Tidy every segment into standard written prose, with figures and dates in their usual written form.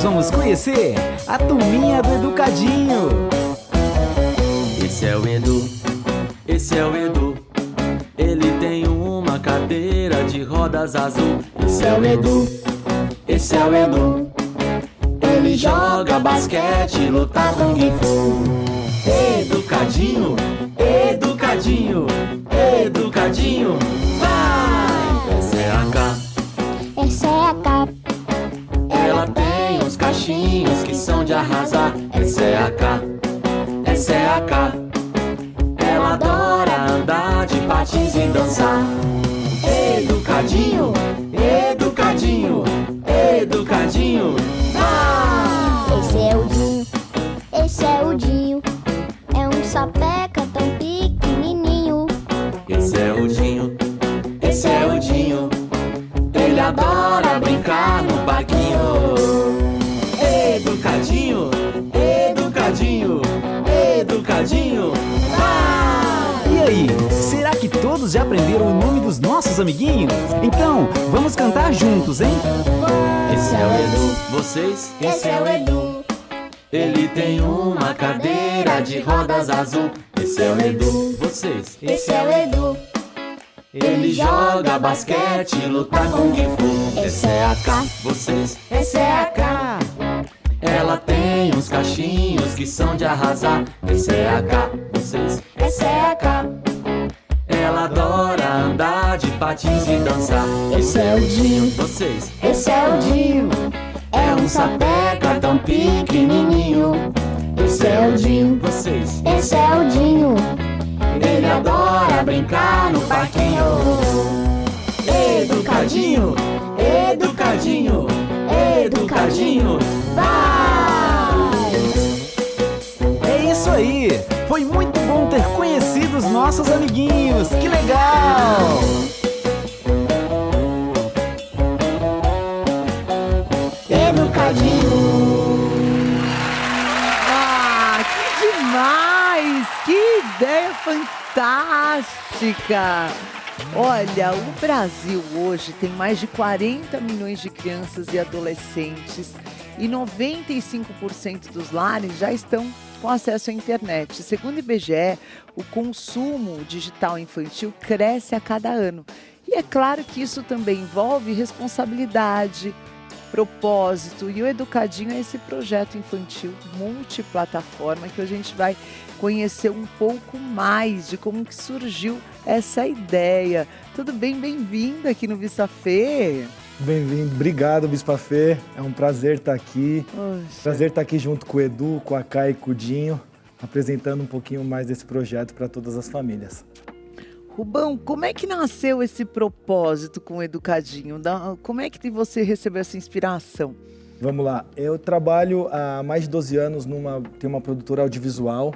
vamos conhecer a turminha do Educadinho. Esse é o Edu, esse é o Edu. Ele tem uma cadeira de rodas azul. Esse é o Edu, esse é o Edu. Ele joga basquete, luta kung fu. Educadinho, educadinho, educadinho, vai! Essa é a K, Essa é a capa. ela tem uns cachinhos que são de arrasar. Essa é a K, essa é a K. Ela adora andar de patins e dançar. Educadinho, educadinho, educadinho, vai! Esse é o Dinho, esse é o Dinho. É um sapeca tão pequenininho. Esse é o Dinho, esse é o Dinho. Ele adora brincar no parquinho. Educadinho, educadinho, educadinho, vai! E aí, será que todos já aprenderam o nome dos nossos amiguinhos? Então, vamos cantar juntos, hein? Esse é o Edu, vocês? Esse é o Edu. Ele tem uma cadeira de rodas azul. Esse é o Edu, vocês? Esse é o Edu. Ele joga basquete, luta kung fu. Essa é a K, vocês? Essa é a K. Ela tem uns cachinhos que são de arrasar. Essa é a K, vocês? Essa é a K. Ela adora andar de patins e dançar. Esse é o Dinho, vocês? esse é o Dinho. É um sapeca tão pequenininho. Esse é o Dinho, vocês? esse é o Dinho. Ele adora brincar no parquinho. Educadinho, educadinho, educadinho, vai! É isso aí! Foi muito bom ter conhecido os nossos amiguinhos! Que legal! Educadinho. Ah, que demais! Que ideia fantástica! Olha, o Brasil hoje tem mais de 40 milhões de crianças e adolescentes e 95% dos lares já estão com acesso à internet. Segundo o IBGE, o consumo digital infantil cresce a cada ano. E é claro que isso também envolve responsabilidade, propósito, e o Educadinho é esse projeto infantil multiplataforma que a gente vai conhecer um pouco mais de como que surgiu essa ideia. Tudo bem? Bem-vindo aqui no Vista Fê. Bem-vindo, obrigado, Bispa Fê. É um prazer estar aqui. Poxa. Prazer estar aqui junto com o Edu, com a Kai e com o Dinho, apresentando um pouquinho mais desse projeto para todas as famílias. Rubão, como é que nasceu esse propósito com o Educadinho? Como é que você recebeu essa inspiração? Vamos lá, eu trabalho há mais de 12 anos tenho uma produtora audiovisual,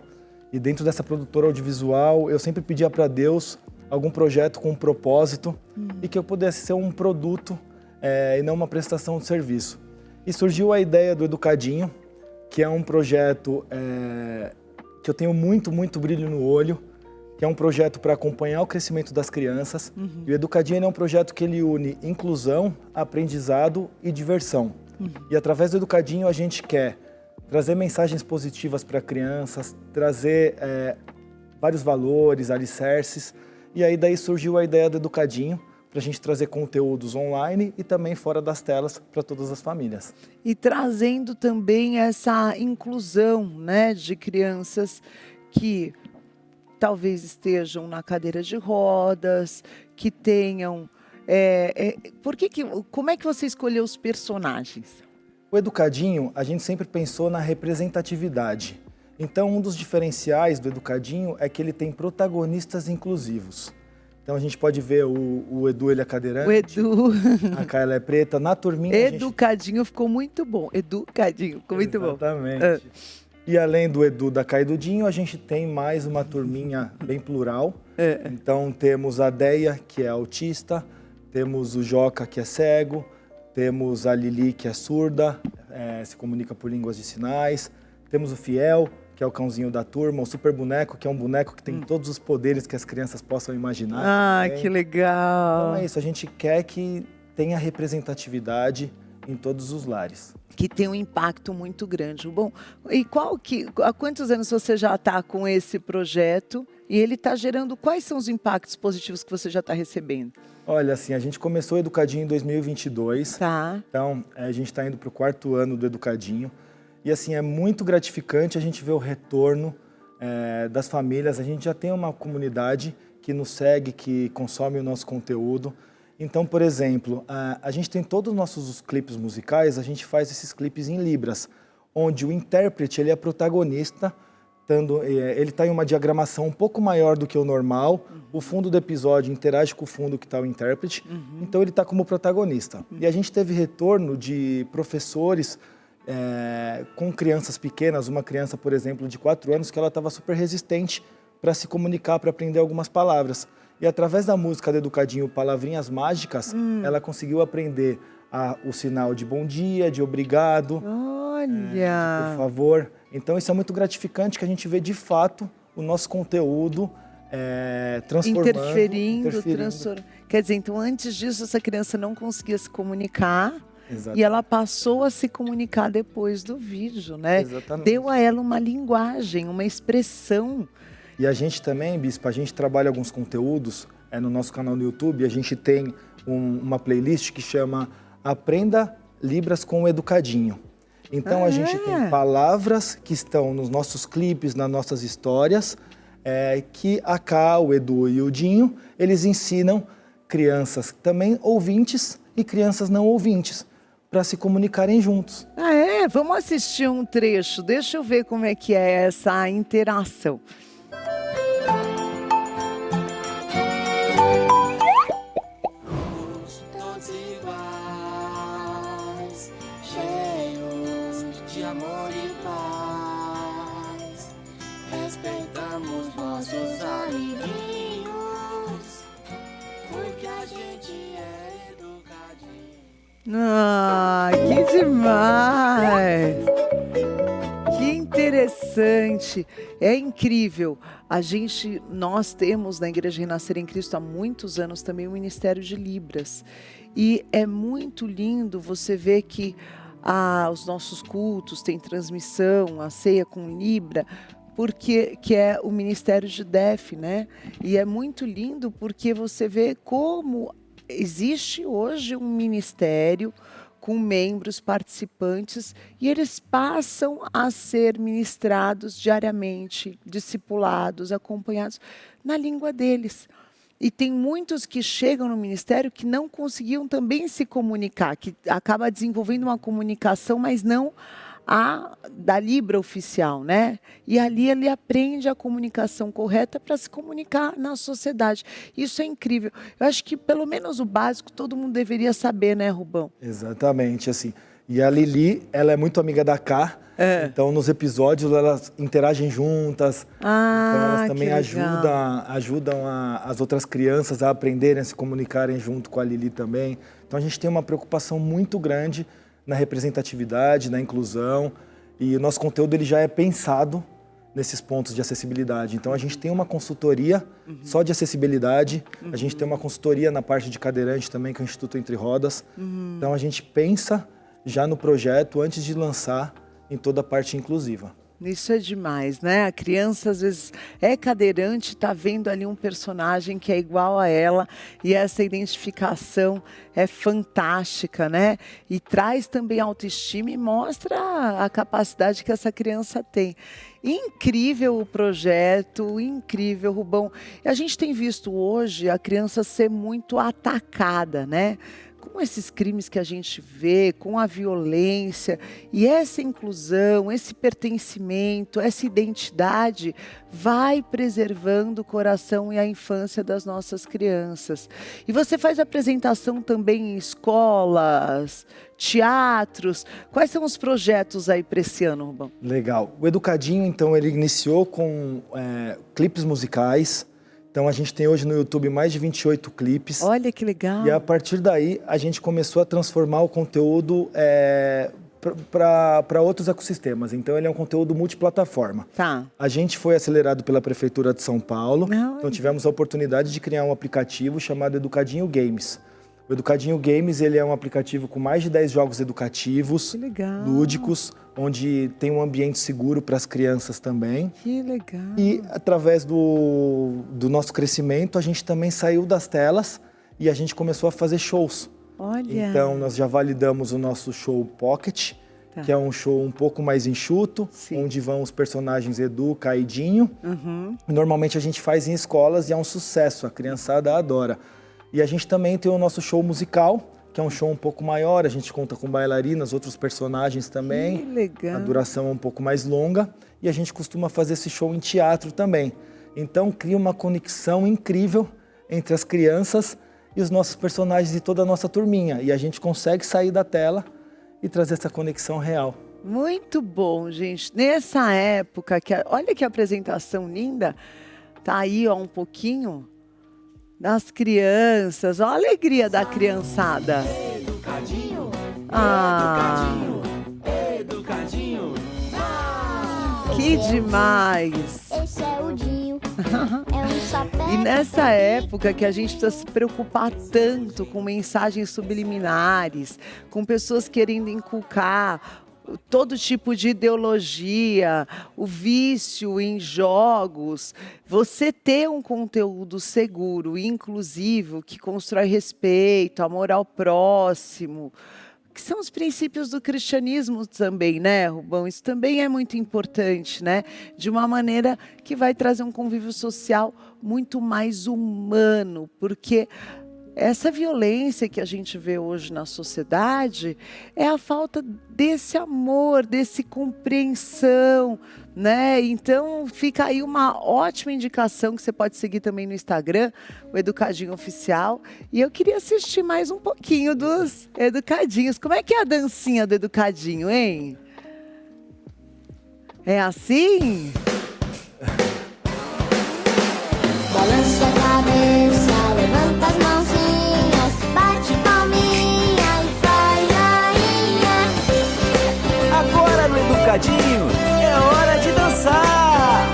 e dentro dessa produtora audiovisual eu sempre pedia para Deus algum projeto com um propósito e que eu pudesse ser um produto e não uma prestação de serviço. E surgiu a ideia do Educadinho, que é um projeto que eu tenho muito, muito brilho no olho, que é um projeto para acompanhar o crescimento das crianças. E o Educadinho é um projeto que ele une inclusão, aprendizado e diversão. E através do Educadinho a gente quer trazer mensagens positivas para crianças, trazer vários valores, alicerces. E aí daí surgiu a ideia do Educadinho, para a gente trazer conteúdos online e também fora das telas para todas as famílias. E trazendo também essa inclusão, né, de crianças que talvez estejam na cadeira de rodas, que tenham... como é que você escolheu os personagens? O Educadinho, a gente sempre pensou na representatividade. Então, um dos diferenciais do Educadinho é que ele tem protagonistas inclusivos. Então, a gente pode ver o Edu, ele é cadeirante. O Edu. A Kayla é preta. Na turminha, Educadinho ficou muito bom. Educadinho ficou muito bom. Exatamente. E além do Edu, da Kai e do Dinho, a gente tem mais uma turminha bem plural. Então temos a Deia, que é autista, temos o Joca, que é cego, temos a Lili, que é surda, se comunica por línguas de sinais, temos o Fiel, que é o cãozinho da turma, o Super Boneco, que é um boneco que tem todos os poderes que as crianças possam imaginar. Ah, que legal! Então é isso, a gente quer que tenha representatividade em todos os lares. Que tem um impacto muito grande. Bom, e há quantos anos você já está com esse projeto e ele está gerando, quais são os impactos positivos que você já está recebendo? Olha, assim, a gente começou o Educadinho em 2022, Tá. então a gente está indo para o 4º ano do Educadinho e assim, é muito gratificante a gente ver o retorno das famílias. A gente já tem uma comunidade que nos segue, que consome o nosso conteúdo. Então, por exemplo, a gente tem todos os nossos clipes musicais, a gente faz esses clipes em Libras, onde o intérprete ele é protagonista, ele está em uma diagramação um pouco maior do que o normal, o fundo do episódio interage com o fundo que está o intérprete, então ele está como protagonista. E a gente teve retorno de professores com crianças pequenas, uma criança, por exemplo, de 4 anos, que ela estava super resistente para se comunicar, para aprender algumas palavras. E através da música do Educadinho Palavrinhas Mágicas, ela conseguiu aprender o sinal de bom dia, de obrigado, Olha! por favor. Então isso é muito gratificante, que a gente vê de fato o nosso conteúdo transformando, Interferindo. Quer dizer, então antes disso essa criança não conseguia se comunicar. Exatamente. E ela passou a se comunicar depois do vídeo, né? Exatamente. Deu a ela uma linguagem, uma expressão. E a gente também, Bispa, a gente trabalha alguns conteúdos no nosso canal no YouTube. A gente tem uma playlist que chama Aprenda Libras com o Educadinho. Então a gente tem palavras que estão nos nossos clipes, nas nossas histórias, que a Ká, o Edu e o Dinho, eles ensinam crianças também ouvintes e crianças não ouvintes para se comunicarem juntos. Vamos assistir um trecho. Deixa eu ver como é que é essa interação. Todos iguais, cheios de amor e paz. Respeitamos nossos amiguinhos, porque a gente é educadinho. Que demais! Que interessante! É incrível. Nós temos na Igreja Renascer em Cristo há muitos anos também o Ministério de Libras. E é muito lindo você ver que os nossos cultos têm transmissão, a ceia com Libra, que é o Ministério de DEF, né? E é muito lindo porque você vê como existe hoje um ministério com membros participantes e eles passam a ser ministrados diariamente, discipulados, acompanhados na língua deles. E tem muitos que chegam no ministério que não conseguiam também se comunicar, que acaba desenvolvendo uma comunicação, mas não da Libra oficial, né? E ali ele aprende a comunicação correta para se comunicar na sociedade. Isso é incrível. Eu acho que pelo menos o básico todo mundo deveria saber, né, Rubão? Exatamente, assim. E a Lili, ela é muito amiga da Ká, então nos episódios elas interagem juntas, então elas também ajudam as outras crianças a aprenderem a se comunicarem junto com a Lili também. Então a gente tem uma preocupação muito grande na representatividade, na inclusão, e o nosso conteúdo ele já é pensado nesses pontos de acessibilidade. Então a gente tem uma consultoria só de acessibilidade, a gente tem uma consultoria na parte de cadeirante também, que é o Instituto Entre Rodas. Então a gente pensa já no projeto antes de lançar em toda a parte inclusiva. Isso é demais, né? A criança às vezes é cadeirante, está vendo ali um personagem que é igual a ela e essa identificação é fantástica, né? E traz também autoestima e mostra a capacidade que essa criança tem. Incrível o projeto, incrível, Rubão. E a gente tem visto hoje a criança ser muito atacada, né? Com esses crimes que a gente vê, com a violência, e essa inclusão, esse pertencimento, essa identidade vai preservando o coração e a infância das nossas crianças. E você faz apresentação também em escolas, teatros. Quais são os projetos aí para esse ano, Rubão? Legal. O Educadinho, então, ele iniciou com clipes musicais. Então a gente tem hoje no YouTube mais de 28 clipes. Olha que legal. E a partir daí a gente começou a transformar o conteúdo para outros ecossistemas. Então ele é um conteúdo multiplataforma. Tá. A gente foi acelerado pela Prefeitura de São Paulo. Então tivemos a oportunidade de criar um aplicativo chamado Educadinho Games, O Educadinho Games, ele é um aplicativo com mais de 10 jogos educativos, Que legal. lúdicos, onde tem um ambiente seguro para as crianças também. Que legal. E através do nosso crescimento, a gente também saiu das telas e a gente começou a fazer shows. Olha. Então, nós já validamos o nosso show Pocket, Tá. que é um show um pouco mais enxuto, Sim. onde vão os personagens Edu, Caidinho. Uhum. Normalmente a gente faz em escolas e é um sucesso, a criançada adora. E a gente também tem o nosso show musical, que é um show um pouco maior, a gente conta com bailarinas, outros personagens também. Que legal. A duração é um pouco mais longa e a gente costuma fazer esse show em teatro também. Então cria uma conexão incrível entre as crianças e os nossos personagens e toda a nossa turminha. E a gente consegue sair da tela e trazer essa conexão real. Muito bom, gente. Nessa época, olha que apresentação linda. Tá aí, ó, um pouquinho das crianças. Ó a alegria da criançada. Educadinho, Ah, educadinho. que demais. Esse é o Dinho. É um sapeca. E nessa época que a gente precisa se preocupar tanto com mensagens subliminares, com pessoas querendo inculcar todo tipo de ideologia, o vício em jogos, você ter um conteúdo seguro e inclusivo que constrói respeito, amor ao próximo, que são os princípios do cristianismo também, né, Rubão? Isso também é muito importante, né? De uma maneira que vai trazer um convívio social muito mais humano, porque essa violência que a gente vê hoje na sociedade é a falta desse amor, desse compreensão, né? Então fica aí uma ótima indicação que você pode seguir também no Instagram, o Educadinho Oficial. E eu queria assistir mais um pouquinho dos Educadinhos. Como é que é a dancinha do Educadinho, hein? É assim? Balança a cabeça, levanta as mãozinhas, bate palminha e faz joinha. Agora no Educadinho é hora de dançar.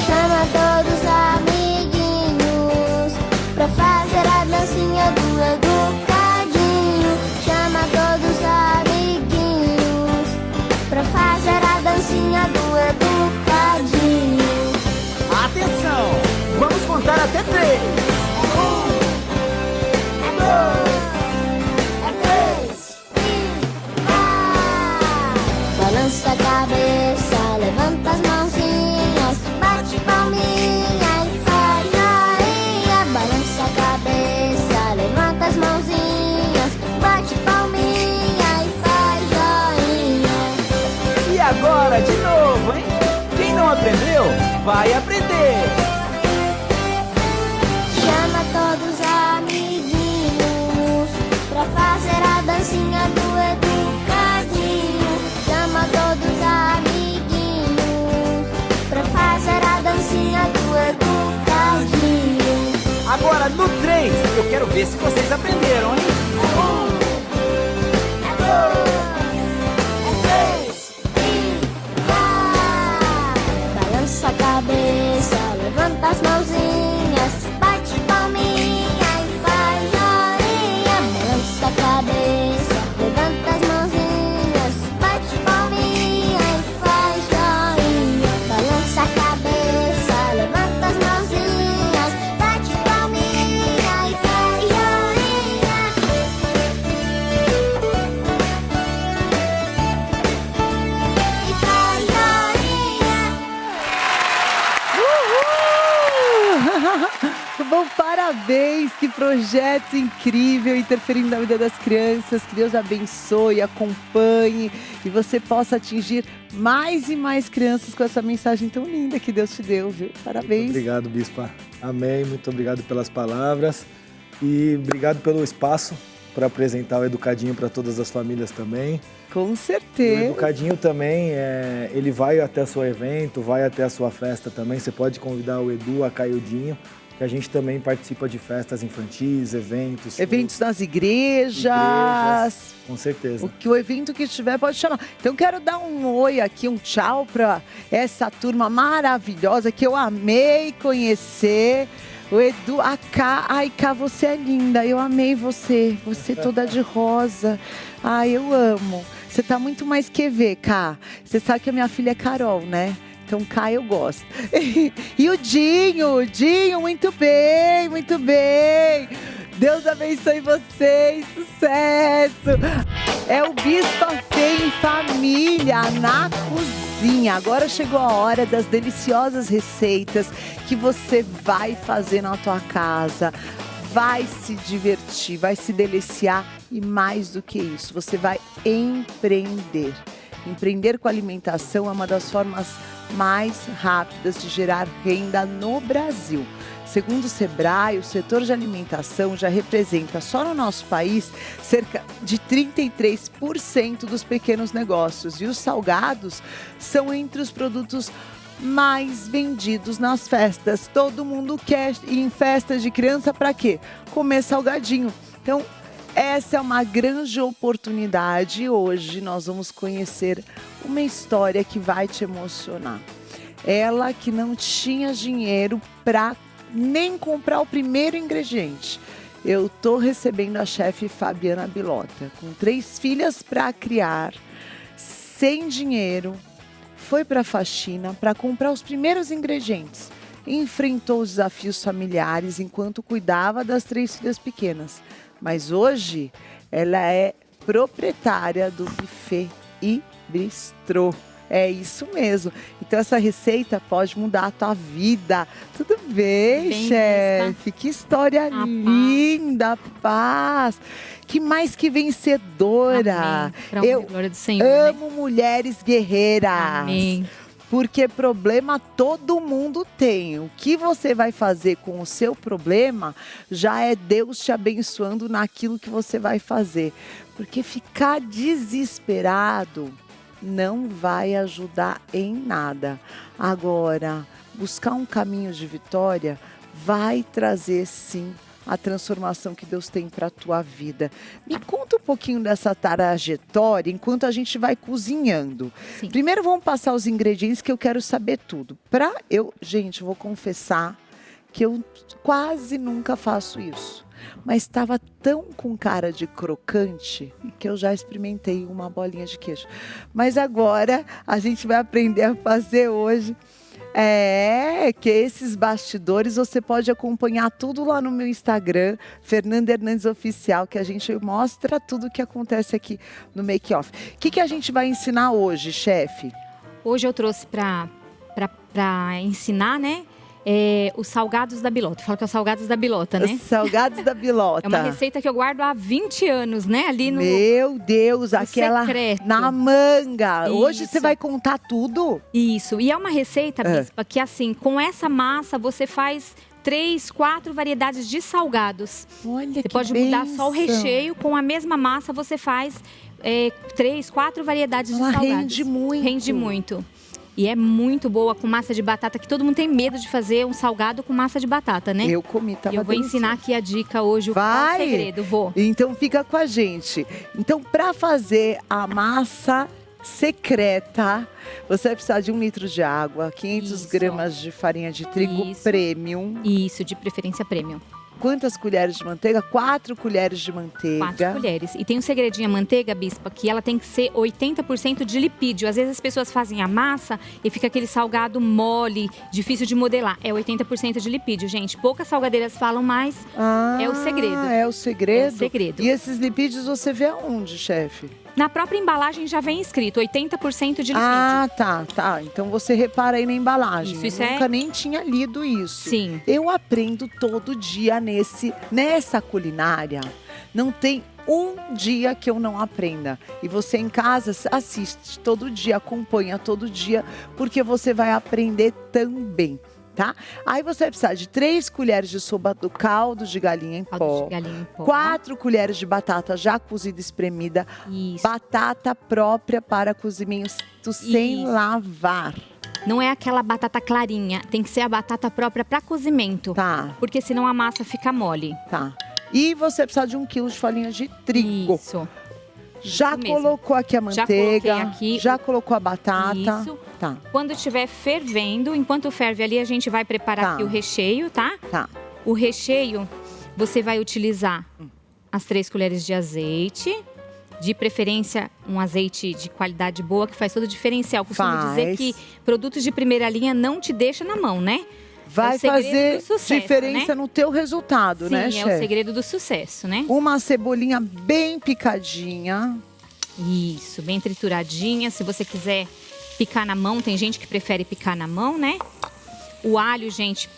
Chama todos os amiguinhos pra fazer a dancinha do Educadinho. Chama todos os amiguinhos pra fazer a dancinha do Educadinho. Atenção, vamos contar até 3. Balança a cabeça, levanta as mãozinhas, bate palminha e faz joinha. Balança a cabeça, levanta as mãozinhas, bate palminha e faz joinha. E agora de novo, hein? Quem não aprendeu, vai aprender. Chama todos os amiguinhos pra fazer a dancinha do Educadinho. Chama todos os amiguinhos pra fazer a dancinha do Educadinho. Agora no 3, eu quero ver se vocês aprenderam, hein? Balança a cabeça, levanta as mãozinhas, bate palminha e faz joinha. Balança a cabeça, levanta as mãozinhas, bate palminha e faz joinha. Balança a cabeça, levanta as mãozinhas, bate palminha e faz joinha. E faz joinha. Bom, parabéns, que projeto incrível, interferindo na vida das crianças. Que Deus abençoe, acompanhe e você possa atingir mais e mais crianças com essa mensagem tão linda que Deus te deu, viu? Parabéns. Muito obrigado, Bispa. Amém. Muito obrigado pelas palavras e obrigado pelo espaço para apresentar o Educadinho para todas as famílias também. Com O certeza. Educadinho também, ele vai até o seu evento, vai até a sua festa também. Você pode convidar o Edu, a Caildinho, que a gente também participa de festas infantis, eventos. Eventos shows, nas igrejas. com certeza. O evento que tiver pode chamar. Então quero dar um oi aqui, um tchau para essa turma maravilhosa que eu amei conhecer. O Edu, a Cá. Ai, Cá, você é linda. Eu amei você. Você toda de rosa. Ai, eu amo. Você tá muito mais que ver, Cá. Você sabe que a minha filha é Carol, né? Então, Cá, eu gosto. E o Dinho, muito bem, muito bem. Deus abençoe vocês, sucesso. É o Bispa Fê em família, na cozinha. Agora chegou a hora das deliciosas receitas que você vai fazer na tua casa. Vai se divertir, vai se deliciar e mais do que isso, você vai empreender. Empreender com alimentação é uma das formas mais rápidas de gerar renda no Brasil. Segundo o Sebrae, o setor de alimentação já representa, só no nosso país, cerca de 33% dos pequenos negócios. E os salgados são entre os produtos mais vendidos nas festas. Todo mundo quer ir em festas de criança para quê? Comer salgadinho. Então, essa é uma grande oportunidade. Hoje nós vamos conhecer uma história que vai te emocionar. Ela que não tinha dinheiro para nem comprar o primeiro ingrediente. Eu tô recebendo a chefe Fabiana Bilota, com 3 filhas para criar, sem dinheiro, foi para a faxina para comprar os primeiros ingredientes. Enfrentou os desafios familiares enquanto cuidava das 3 filhas pequenas. Mas hoje ela é proprietária do buffet e bistrô. É isso mesmo. Então essa receita pode mudar a tua vida. Tudo bem, chefe? Que história linda, paz. Que mais que vencedora. Eu glória do Senhor, amo mulheres guerreiras. Amém. Porque problema todo mundo tem. O que você vai fazer com o seu problema já é Deus te abençoando naquilo que você vai fazer. Porque ficar desesperado não vai ajudar em nada. Agora, buscar um caminho de vitória vai trazer sim a transformação que Deus tem para a tua vida. Me conta um pouquinho dessa trajetória enquanto a gente vai cozinhando. Sim. Primeiro vamos passar os ingredientes que eu quero saber tudo. Gente, vou confessar que eu quase nunca faço isso. Mas estava tão com cara de crocante que eu já experimentei uma bolinha de queijo. Mas agora a gente vai aprender a fazer hoje. Que esses bastidores você pode acompanhar tudo lá no meu Instagram, Fernanda Hernandes Oficial, que a gente mostra tudo o que acontece aqui no Make Off. O que a gente vai ensinar hoje, chefe? Hoje eu trouxe para ensinar, né? Os salgados da Bilota. Fala que é os salgados da Bilota, né? Os salgados da Bilota. É uma receita que eu guardo há 20 anos, né? Ali no Meu Deus, aquela secreto. na manga. Isso. Hoje você vai contar tudo? Isso. E é uma receita, Bispa, que assim, com essa massa você faz 3, 4 variedades de salgados. Olha, você que pode mudar bênção. só o recheio, com a mesma massa você faz 3, 4 variedades de salgados. Rende muito. Rende muito. E é muito boa com massa de batata, que todo mundo tem medo de fazer um salgado com massa de batata, né? Eu comi, tava E eu vou delicioso. ensinar aqui a dica hoje, qual o segredo, vou. Então fica com a gente. Então, para fazer a massa secreta, você vai precisar de 1 litro de água, 500 Isso. gramas de farinha de trigo Isso. premium. Isso, de preferência premium. Quantas colheres de manteiga? 4 colheres de manteiga. 4 colheres. E tem um segredinho, a manteiga, Bispa, que ela tem que ser 80% de lipídio. Às vezes as pessoas fazem a massa e fica aquele salgado mole, difícil de modelar. É 80% de lipídio, gente. Poucas salgadeiras falam, mas é o segredo. É o segredo? É o segredo. E esses lipídios você vê aonde, chefe? Na própria embalagem já vem escrito 80% de lipídio. Ah, tá. Então você repara aí na embalagem. Isso Eu nunca nem tinha lido isso. Sim. Eu aprendo todo dia nessa culinária. Não tem um dia que eu não aprenda. E você em casa assiste todo dia, acompanha todo dia, porque você vai aprender também. Tá? Aí você vai precisar de 3 colheres de sopa do caldo de galinha em pó. 4 colheres de batata já cozida e espremida. Isso. Batata própria para cozimento sem lavar. Não é aquela batata clarinha, tem que ser a batata própria para cozimento. Tá. Porque senão a massa fica mole. Tá. E você precisa de 1 quilo de farinha de trigo. Isso. Já Isso mesmo. colocou aqui a manteiga, Já coloquei aqui. já colocou a batata. Isso. Tá. Quando estiver fervendo, enquanto ferve ali, a gente vai preparar Tá. aqui o recheio, tá? Tá. O recheio, você vai utilizar as 3 colheres de azeite. De preferência, um azeite de qualidade boa, que faz todo o diferencial. Costumo dizer que produtos de primeira linha não te deixam na mão, né? Vai fazer diferença, né? no teu resultado, Sim, né, é chefe? o segredo do sucesso, né? Uma cebolinha bem picadinha. Isso, bem trituradinha. Se você quiser picar na mão, tem gente que prefere picar na mão, né? O alho, gente,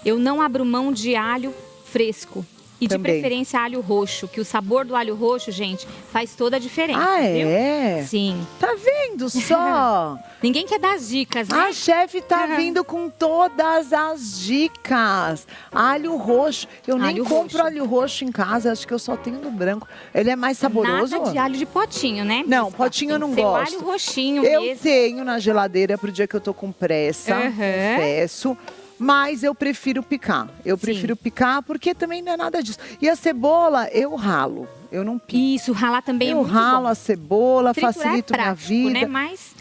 eu não abro mão de alho fresco. E de preferência alho roxo, que o sabor do alho roxo, gente, faz toda a diferença, viu? É? Sim. Tá vendo só? Ninguém quer dar as dicas, né? A chefe tá vindo com todas as dicas. Alho roxo. Eu nem compro alho roxo em casa, acho que eu só tenho no branco. Ele é mais saboroso? Nada de alho de potinho, né? Não, potinho eu não gosto. O alho roxinho eu mesmo. tenho na geladeira pro dia que eu tô com pressa, confesso. Mas eu prefiro picar. Eu prefiro picar porque também não é nada disso. E a cebola, eu ralo. Eu não pico. Isso, ralar também é muito bom. Eu ralo a cebola, Triturar facilita minha vida. né? Mas,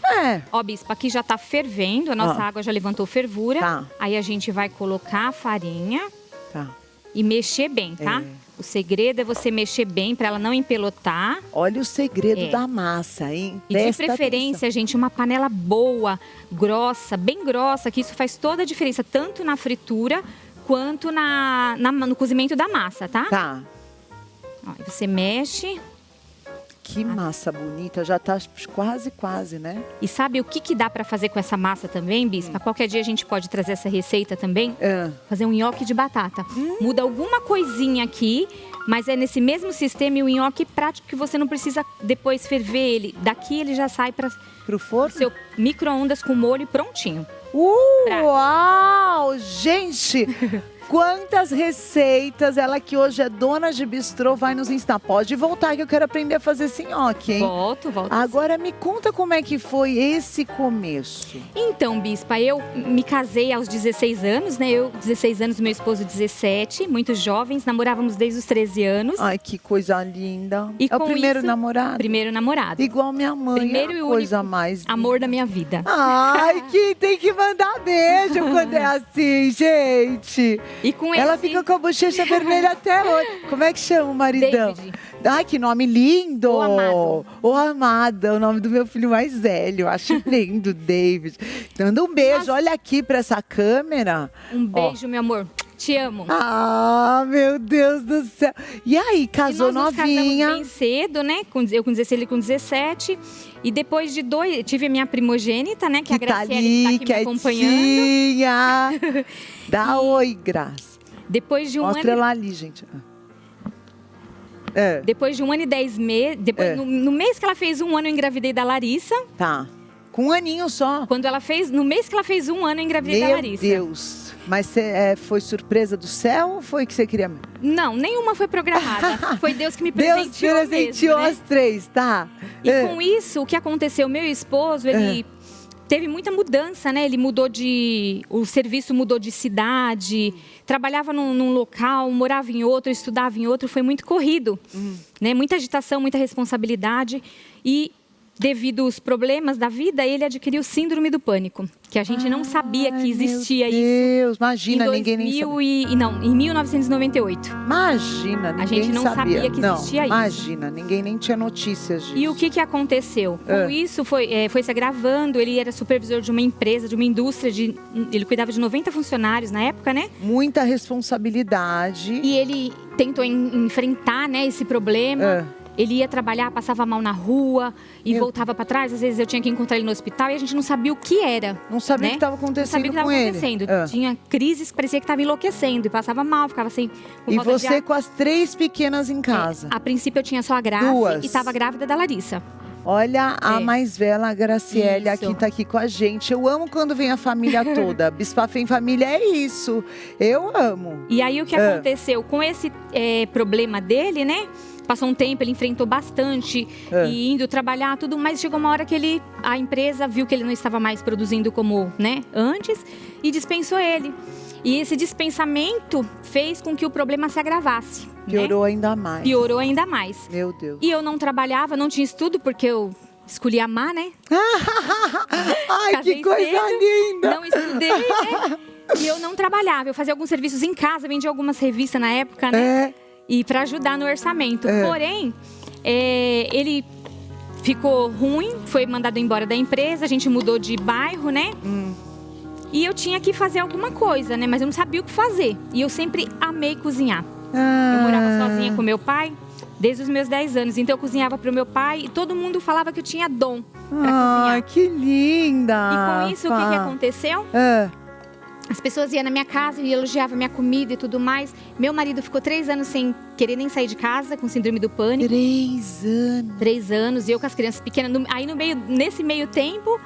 ó, bispo, aqui já tá fervendo. A nossa água já levantou fervura. Tá. Aí a gente vai colocar a farinha. Tá. E mexer bem, tá? O segredo é você mexer bem para ela não empelotar. Olha o segredo da massa, hein? E de preferência, gente, uma panela boa, grossa, bem grossa, que isso faz toda a diferença, tanto na fritura quanto no cozimento da massa, tá? Tá. Ó, você mexe. Que massa bonita, já tá quase, né? E sabe o que dá para fazer com essa massa também, bispa? Qualquer dia a gente pode trazer essa receita também. Fazer um nhoque de batata. Muda alguma coisinha aqui, mas é nesse mesmo sistema e o nhoque prático que você não precisa depois ferver ele. Daqui ele já sai para pro forno? Seu micro-ondas com molho prontinho. Uau! Gente! Quantas receitas ela que hoje é dona de bistrô vai nos ensinar. Pode voltar que eu quero aprender a fazer esse nhoque, hein? Volto. Agora me conta como é que foi esse começo. Então, bispa, eu me casei aos 16 anos, né? Eu, 16 anos, meu esposo, 17. Muito jovens, namorávamos desde os 13 anos. Ai, que coisa linda. E é o primeiro namorado? Primeiro namorado. Igual minha mãe. Primeiro é e coisa único mais amor da minha vida. Ai, que tem que mandar beijo quando é assim, gente. E com ela fica com a bochecha vermelha até hoje. Como é que chama o maridão? David. Ai, que nome lindo! O Amado. O Amado, é o nome do meu filho mais velho. Acho lindo, David. Manda um beijo, olha aqui pra essa câmera. Um beijo, meu amor. Te amo. Ah, meu Deus do céu. E aí, casou novinha? Nós nos casamos bem cedo, né? Eu com 16, ele com 17. E depois de 2, tive a minha primogênita, né? Que a Graciele tá aqui me acompanhando. Dá oi, Graça. Depois de um Mostra ela ali, gente. Depois de 1 ano e 10 meses. No mês que ela fez 1 ano, eu engravidei da Larissa. Tá. Com 1 aninho só. No mês que ela fez 1 ano, eu engravidei da Larissa. Meu Deus. Mas foi surpresa do céu ou foi que você queria? Não, nenhuma foi programada. Foi Deus que me presenteou. Deus presenteou mesmo, né? As 3, tá? E com isso, o que aconteceu? Meu esposo, ele teve muita mudança, né? Ele o serviço mudou de cidade, trabalhava num local, morava em outro, estudava em outro, foi muito corrido, né? Muita agitação, muita responsabilidade e devido aos problemas da vida, ele adquiriu síndrome do pânico, que a gente não sabia que existia isso. Meu Deus, imagina, ninguém nem sabia. Em 1998. Imagina, ninguém a gente não sabia que existia isso. Imagina, ninguém nem tinha notícias disso. E o que aconteceu? Com isso, foi se agravando, ele era supervisor de uma empresa, de uma indústria, ele cuidava de 90 funcionários na época, né? Muita responsabilidade. E ele tentou enfrentar, né, esse problema. Ele ia trabalhar, passava mal na rua e voltava para trás. Às vezes eu tinha que encontrar ele no hospital e a gente não sabia o que era. Não sabia o que estava acontecendo com ele. Tinha crises que parecia que estava enlouquecendo e passava mal, ficava assim. E você com as 3 pequenas em casa? A princípio eu tinha só a Graça e estava grávida da Larissa. Olha, a mais velha, a Graciele, aqui tá aqui com a gente. Eu amo quando vem a família toda. Bispa Fé em Família é isso. Eu amo. E aí o que aconteceu? Com esse problema dele, né? Passou um tempo, ele enfrentou bastante e indo trabalhar, tudo, mas chegou uma hora que a empresa viu que ele não estava mais produzindo como, né, antes e dispensou ele. E esse dispensamento fez com que o problema se agravasse. Piorou ainda mais. Piorou ainda mais. Meu Deus. E eu não trabalhava, não tinha estudo, porque eu escolhi amar, né? Ai, Casei que coisa cedo, linda! Não estudei, né? E eu não trabalhava, eu fazia alguns serviços em casa, vendia algumas revistas na época, né? E para ajudar no orçamento. Porém, ele ficou ruim, foi mandado embora da empresa, a gente mudou de bairro, né? E eu tinha que fazer alguma coisa, né? Mas eu não sabia o que fazer. E eu sempre amei cozinhar. Eu morava sozinha com meu pai desde os meus 10 anos. Então eu cozinhava para o meu pai e todo mundo falava que eu tinha dom para cozinhar. Que linda! E com isso, o que aconteceu? As pessoas iam na minha casa e elogiavam minha comida e tudo mais. Meu marido ficou 3 anos sem querer nem sair de casa, com síndrome do pânico. 3 anos. 3 anos, e eu com as crianças pequenas. Aí nesse meio tempo,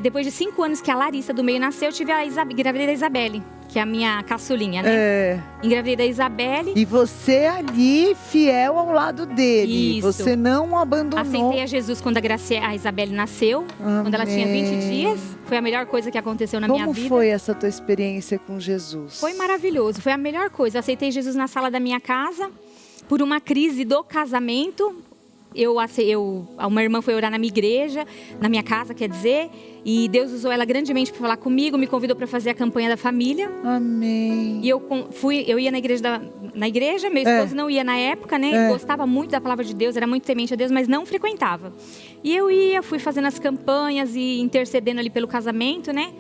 depois de 5 anos que a Larissa do meio nasceu, eu tive engravidei da Isabelle, que é a minha caçulinha, né? Engravidei da Isabelle. E você ali, fiel ao lado dele. Isso. Você não abandonou. Aceitei a Jesus quando a Isabelle nasceu. Amém. Quando ela tinha 20 dias. Foi a melhor coisa que aconteceu na minha vida. Como foi essa tua experiência com Jesus? Foi maravilhoso, foi a melhor coisa. Eu aceitei Jesus na sala da minha casa, por uma crise do casamento. Uma irmã foi orar na minha igreja, na minha casa, quer dizer, e Deus usou ela grandemente para falar comigo, me convidou para fazer a campanha da família. Amém. E eu ia na igreja, meu esposo não ia na época, né? Gostava muito da palavra de Deus, era muito temente a Deus, mas não frequentava. E eu fui fazendo as campanhas e intercedendo ali pelo casamento, né?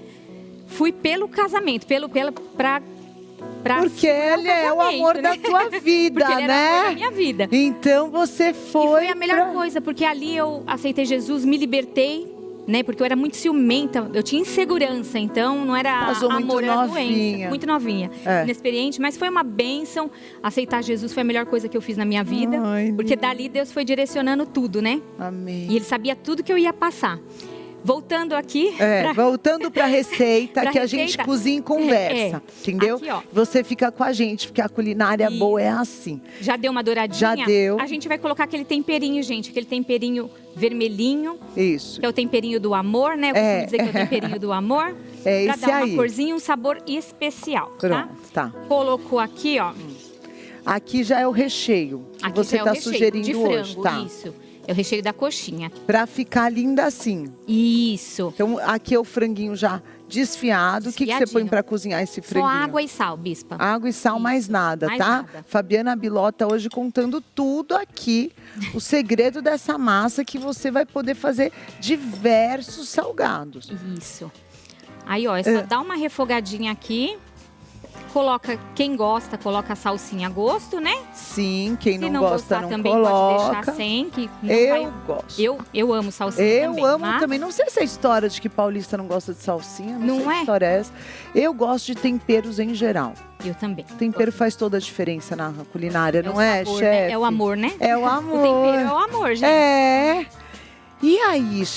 Fui pelo casamento, porque ele é o amor da tua vida, porque ele né? era o amor da minha vida. Então você foi. E foi a melhor coisa, porque ali eu aceitei Jesus, me libertei, né? Porque eu era muito ciumenta, eu tinha insegurança, então não era amor, era doença. Muito novinha, inexperiente, mas foi uma bênção. Aceitar Jesus foi a melhor coisa que eu fiz na minha vida, porque dali Deus foi direcionando tudo, né? Amém. E Ele sabia tudo que eu ia passar. Voltando aqui. Voltando para a receita, que a gente cozinha e conversa. Entendeu? Aqui, ó. Você fica com a gente, porque a culinária boa é assim. Já deu uma douradinha? Já deu. A gente vai colocar aquele temperinho, gente. Aquele temperinho vermelhinho. Isso. Que é o temperinho do amor, né? Eu costumo dizer que é o temperinho do amor. É pra esse dar aí. uma corzinha, um sabor especial. Pronto, tá. Colocou aqui, ó. Aqui já é o recheio que Aqui você já é o está recheio, sugerindo de frango, hoje, tá? Isso. É o recheio da coxinha. Pra ficar linda assim. Isso. Então, aqui é o franguinho já desfiado. O que você põe pra cozinhar esse franguinho? Só água e sal, bispa. Água e sal, mais nada, mais tá? nada. Fabiana Bilota hoje contando tudo aqui. O segredo dessa massa, que você vai poder fazer diversos salgados. Isso. Aí, ó, é só dar uma refogadinha aqui. Coloca, quem gosta, coloca a salsinha a gosto, né? Sim, quem Se não gosta, gostar, não também coloca. pode deixar sem, que não Eu gosto. Eu amo salsinha Eu também. amo mas também. Não sei se é história de que paulista não gosta de salsinha. Não sei Não que é? história é essa. Eu gosto de temperos em geral. Eu também. Tempero faz toda a diferença na culinária, não o é, sabor, chefe? né? É o amor, né? É o amor. O tempero é o amor, gente. É. E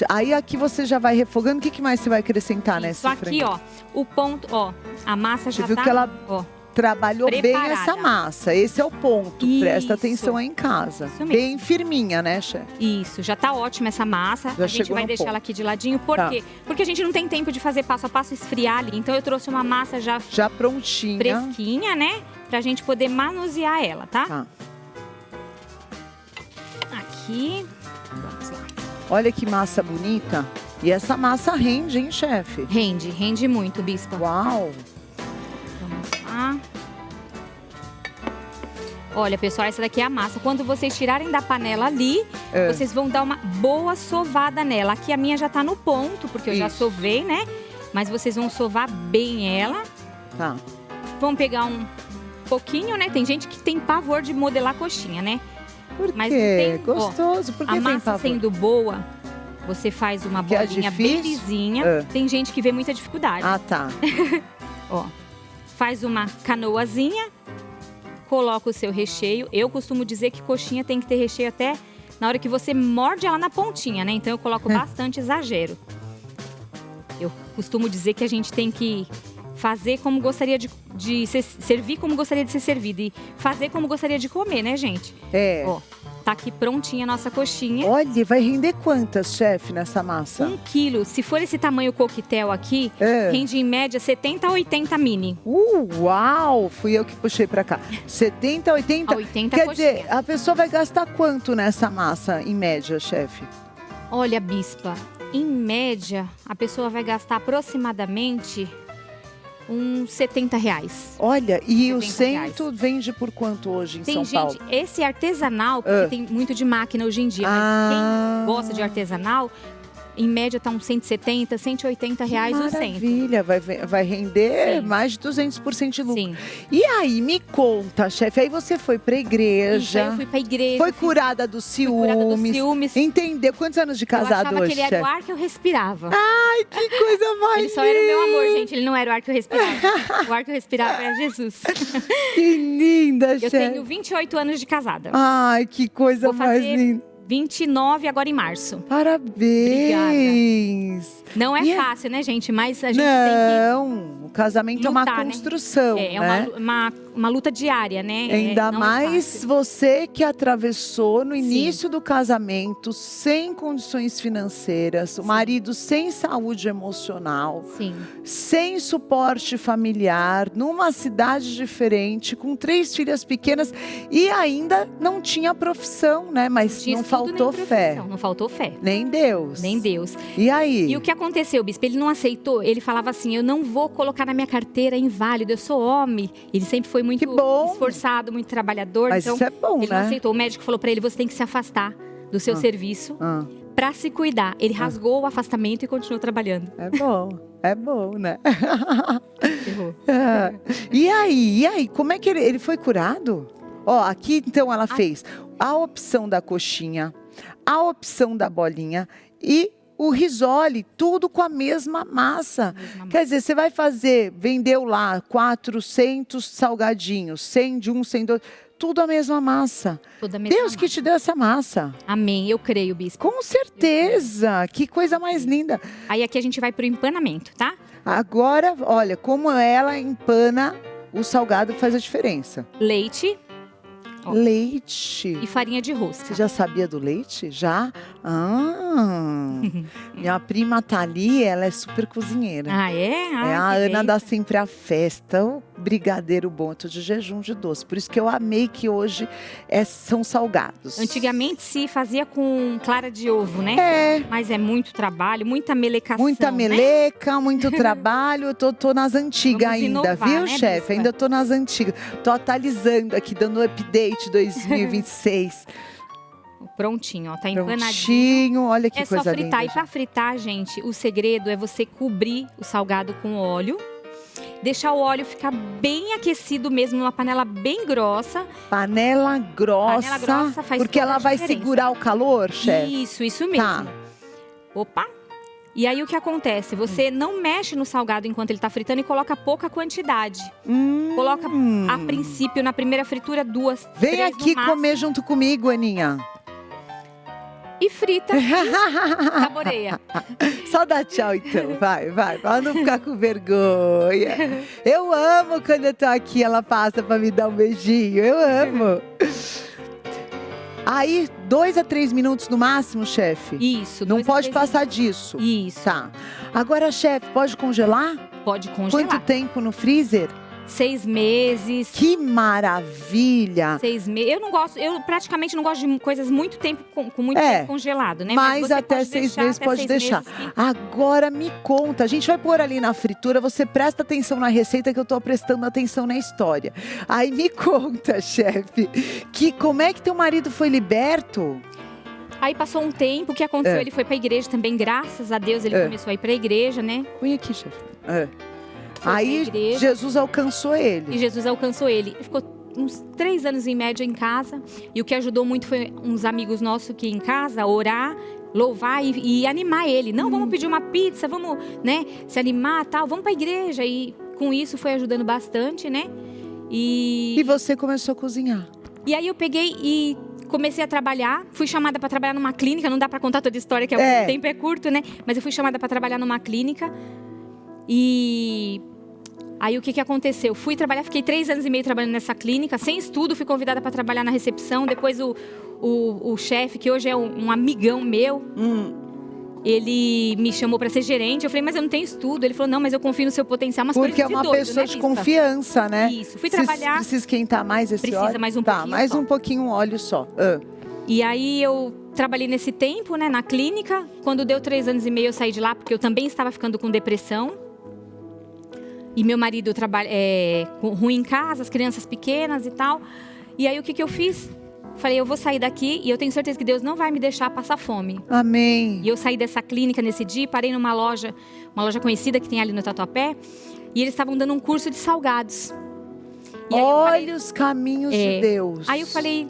aí aqui você já vai refogando. O que mais você vai acrescentar nesse Isso aqui, franguinho? ó. O ponto, ó. A massa já Você viu tá, que ela ó. trabalhou bem preparada. essa massa. Esse é o ponto. Presta Isso. atenção aí em casa. Isso mesmo. Bem firminha, né, chefe? Isso, já tá ótima essa massa. Já a gente chegou vai no deixar ponto. ela aqui de ladinho. Por Tá. quê? Porque a gente não tem tempo de fazer passo a passo, esfriar ali. Então eu trouxe uma massa já Já prontinha. fresquinha, né? Pra gente poder manusear ela, tá? Tá. Aqui. Vamos lá. Olha que massa bonita. E essa massa rende, hein, chefe? Rende muito, bispa. Uau! Vamos lá. Olha, pessoal, essa daqui é a massa. Quando vocês tirarem da panela ali, vocês vão dar uma boa sovada nela. Aqui a minha já tá no ponto, porque eu já Isso. sovei, né? Mas vocês vão sovar bem ela. Tá. Vão pegar um pouquinho, né? Tem gente que tem pavor de modelar coxinha, né? Por Mas quê? não tem, ó, Gostoso. Por que A tem massa pavor? sendo boa, você faz uma Que é bolinha bem difícil? lisinha. Tem gente que vê muita dificuldade. Ah, tá. Ó, faz uma canoazinha, coloca o seu recheio. Eu costumo dizer que coxinha tem que ter recheio até na hora que você morde ela na pontinha, né? Então eu coloco bastante exagero. Eu costumo dizer que a gente tem que fazer como gostaria de servir como gostaria de ser servido e fazer como gostaria de comer, né, gente? É. Ó, tá aqui prontinha a nossa coxinha. Olha, vai render quantas, chefe, nessa massa? 1 quilo. Se for esse tamanho coquetel aqui, rende em média 70 a 80 mini. Uau! Fui eu que puxei pra cá. 70, 80? A 80 Quer coxinha. dizer, a pessoa vai gastar quanto nessa massa, em média, chefe? Olha, bispa, em média, a pessoa vai gastar aproximadamente uns R$70. Olha, e o 70 cento vende por quanto hoje em Tem São Paulo? gente, esse artesanal, porque tem muito de máquina hoje em dia, mas quem gosta de artesanal, em média tá uns 170, R$180 o cento. Maravilha, vai render Sim. mais de 200% de lucro. Sim. E aí, me conta, chefe, aí você foi pra Isso, aí igreja, eu fui pra igreja. foi curada dos fui curada dos ciúmes, ciúmes. entendeu? Quantos anos de Eu casado achava hoje, que ele era o chefe? ar que eu respirava. Ai, que coisa mais Ele só era o meu amor, linda. gente. Ele não era o ar que eu respirava. O ar que eu respirava era Jesus. Que linda, Eu chefe. tenho 28 anos de casada. Ai, que coisa Vou mais fazer linda. 29 agora em março. Parabéns. Não é E é- fácil, né, gente? Mas a gente Não, o casamento lutar, é uma né? construção, tem que... É né? uma luta diária, né? Ainda não é mais fácil. você que atravessou no início do casamento sem condições financeiras, o marido sem saúde emocional, Sim. sem suporte familiar, numa cidade diferente, com 3 filhas pequenas e ainda não tinha profissão, né? Mas Tinha não estudo, faltou nem fé, profissão, não faltou fé. nem Deus. Nem Deus. E aí? E o que aconteceu, bispo? Ele não aceitou. Ele falava assim, eu não vou colocar na minha carteira inválido, eu sou homem. Ele sempre foi muito Que bom. esforçado, muito trabalhador. Mas então, isso é bom, ele não né? aceitou. O médico falou pra ele, você tem que se afastar do seu serviço Ah, pra se cuidar. Ele rasgou o afastamento e continuou trabalhando. é bom, né? Ferrou. Ah, E aí, como é que ele foi curado? Ó, aqui então ela fez a opção da coxinha, a opção da bolinha e o risole, tudo com a mesma massa. Quer dizer, você vai vendeu lá 400 salgadinhos, 100 de um, 100 do outro, tudo a mesma massa. Toda a mesma Deus que massa. te deu essa massa. Amém, eu creio, bispo. Com certeza, que coisa mais linda. Aí aqui a gente vai pro empanamento, tá? Agora, olha, como ela empana o salgado faz a diferença. Leite Ó. Leite. e farinha de rosca. Você já sabia do leite? Já? Minha prima tá ali, ela é super cozinheira. Ah, é? Ah, É a que Ana dá bênção. sempre a festa, o brigadeiro bom, eu tô de jejum de doce. Por isso que eu amei que hoje são salgados. Antigamente se fazia com clara de ovo, né? É, Mas é muito trabalho, muita melecação, muita né? meleca, muito trabalho. Eu tô nas antigas Vamos ainda, inovar, viu, né, chefe? bispa? Ainda tô nas antigas. Tô atualizando aqui, dando update 2026. Prontinho, ó, tá empanadinho. Prontinho, olha que É só coisa fritar. linda. E pra fritar, gente, o segredo é você cobrir o salgado com óleo. Deixar o óleo ficar bem aquecido mesmo, numa panela bem grossa. Panela grossa, Panela grossa faz porque toda ela a vai diferença. segurar o calor, chefe? Isso mesmo. Tá. Opa! E aí o que acontece? Você não mexe no salgado enquanto ele tá fritando e coloca pouca quantidade. Coloca a princípio, na primeira fritura, 2, Vem 3 aqui no máximo, comer junto comigo, Aninha. e frita. Saboreia. Só dá tchau então, vai, pra não ficar com vergonha. Eu amo quando eu tô aqui, ela passa pra me dar um beijinho, eu amo. Aí, 2 a 3 minutos no máximo, chefe? Isso. Não 2 a pode 3 passar disso. Isso. Tá. Agora, chefe, pode congelar? Pode congelar. Quanto tempo no freezer? 6 meses. Que maravilha! 6 meses. Eu praticamente não gosto de coisas muito tempo com muito É, tempo congelado, né? Mas você até pode 6 deixar, meses até pode 6 deixar. meses que- Agora me conta, a gente vai pôr ali na fritura, você presta atenção na receita que eu tô prestando atenção na história. Aí me conta, chefe, que como é que teu marido foi liberto? Aí passou um tempo, o que aconteceu? É. Ele foi pra igreja também, graças a Deus, ele começou a ir pra igreja, né? Põe aqui, chefe. É. Foi Aí pra igreja. Jesus alcançou E ele. Jesus alcançou ele. Ele ficou uns 3 anos em média em casa. E o que ajudou muito foi uns amigos nossos que em casa orar, louvar e animar ele. Não, vamos pedir uma pizza, vamos, né, se animar, tal, vamos pra igreja. E com isso foi ajudando bastante, né? E você começou a cozinhar. E aí eu peguei e comecei a trabalhar. Fui chamada para trabalhar numa clínica. Não dá para contar toda a história, que o tempo é curto, né? Mas eu fui chamada para trabalhar numa clínica. E aí o que aconteceu? Fui trabalhar, fiquei 3 anos e meio trabalhando nessa clínica, sem estudo, fui convidada para trabalhar na recepção. Depois o chefe, que hoje é um amigão meu, ele me chamou para ser gerente. Eu falei, mas eu não tenho estudo. Ele falou, não, mas eu confio no seu potencial. Umas Porque é coisas de uma doido, pessoa né, de bispa? confiança, né? Isso, fui trabalhar. Precisa esquentar mais esse Precisa óleo? mais um Tá, pouquinho mais só. um pouquinho óleo só. E aí eu trabalhei nesse tempo, né, na clínica. Quando deu 3 anos e meio eu saí de lá, porque eu também estava ficando com depressão. E meu marido ruim em casa, as crianças pequenas e tal. E aí o que eu fiz? Falei, eu vou sair daqui e eu tenho certeza que Deus não vai me deixar passar fome. Amém. E eu saí dessa clínica nesse dia, parei numa loja conhecida que tem ali no Tatuapé. E eles estavam dando um curso de salgados. E aí Olha os caminhos de Deus. Aí eu falei,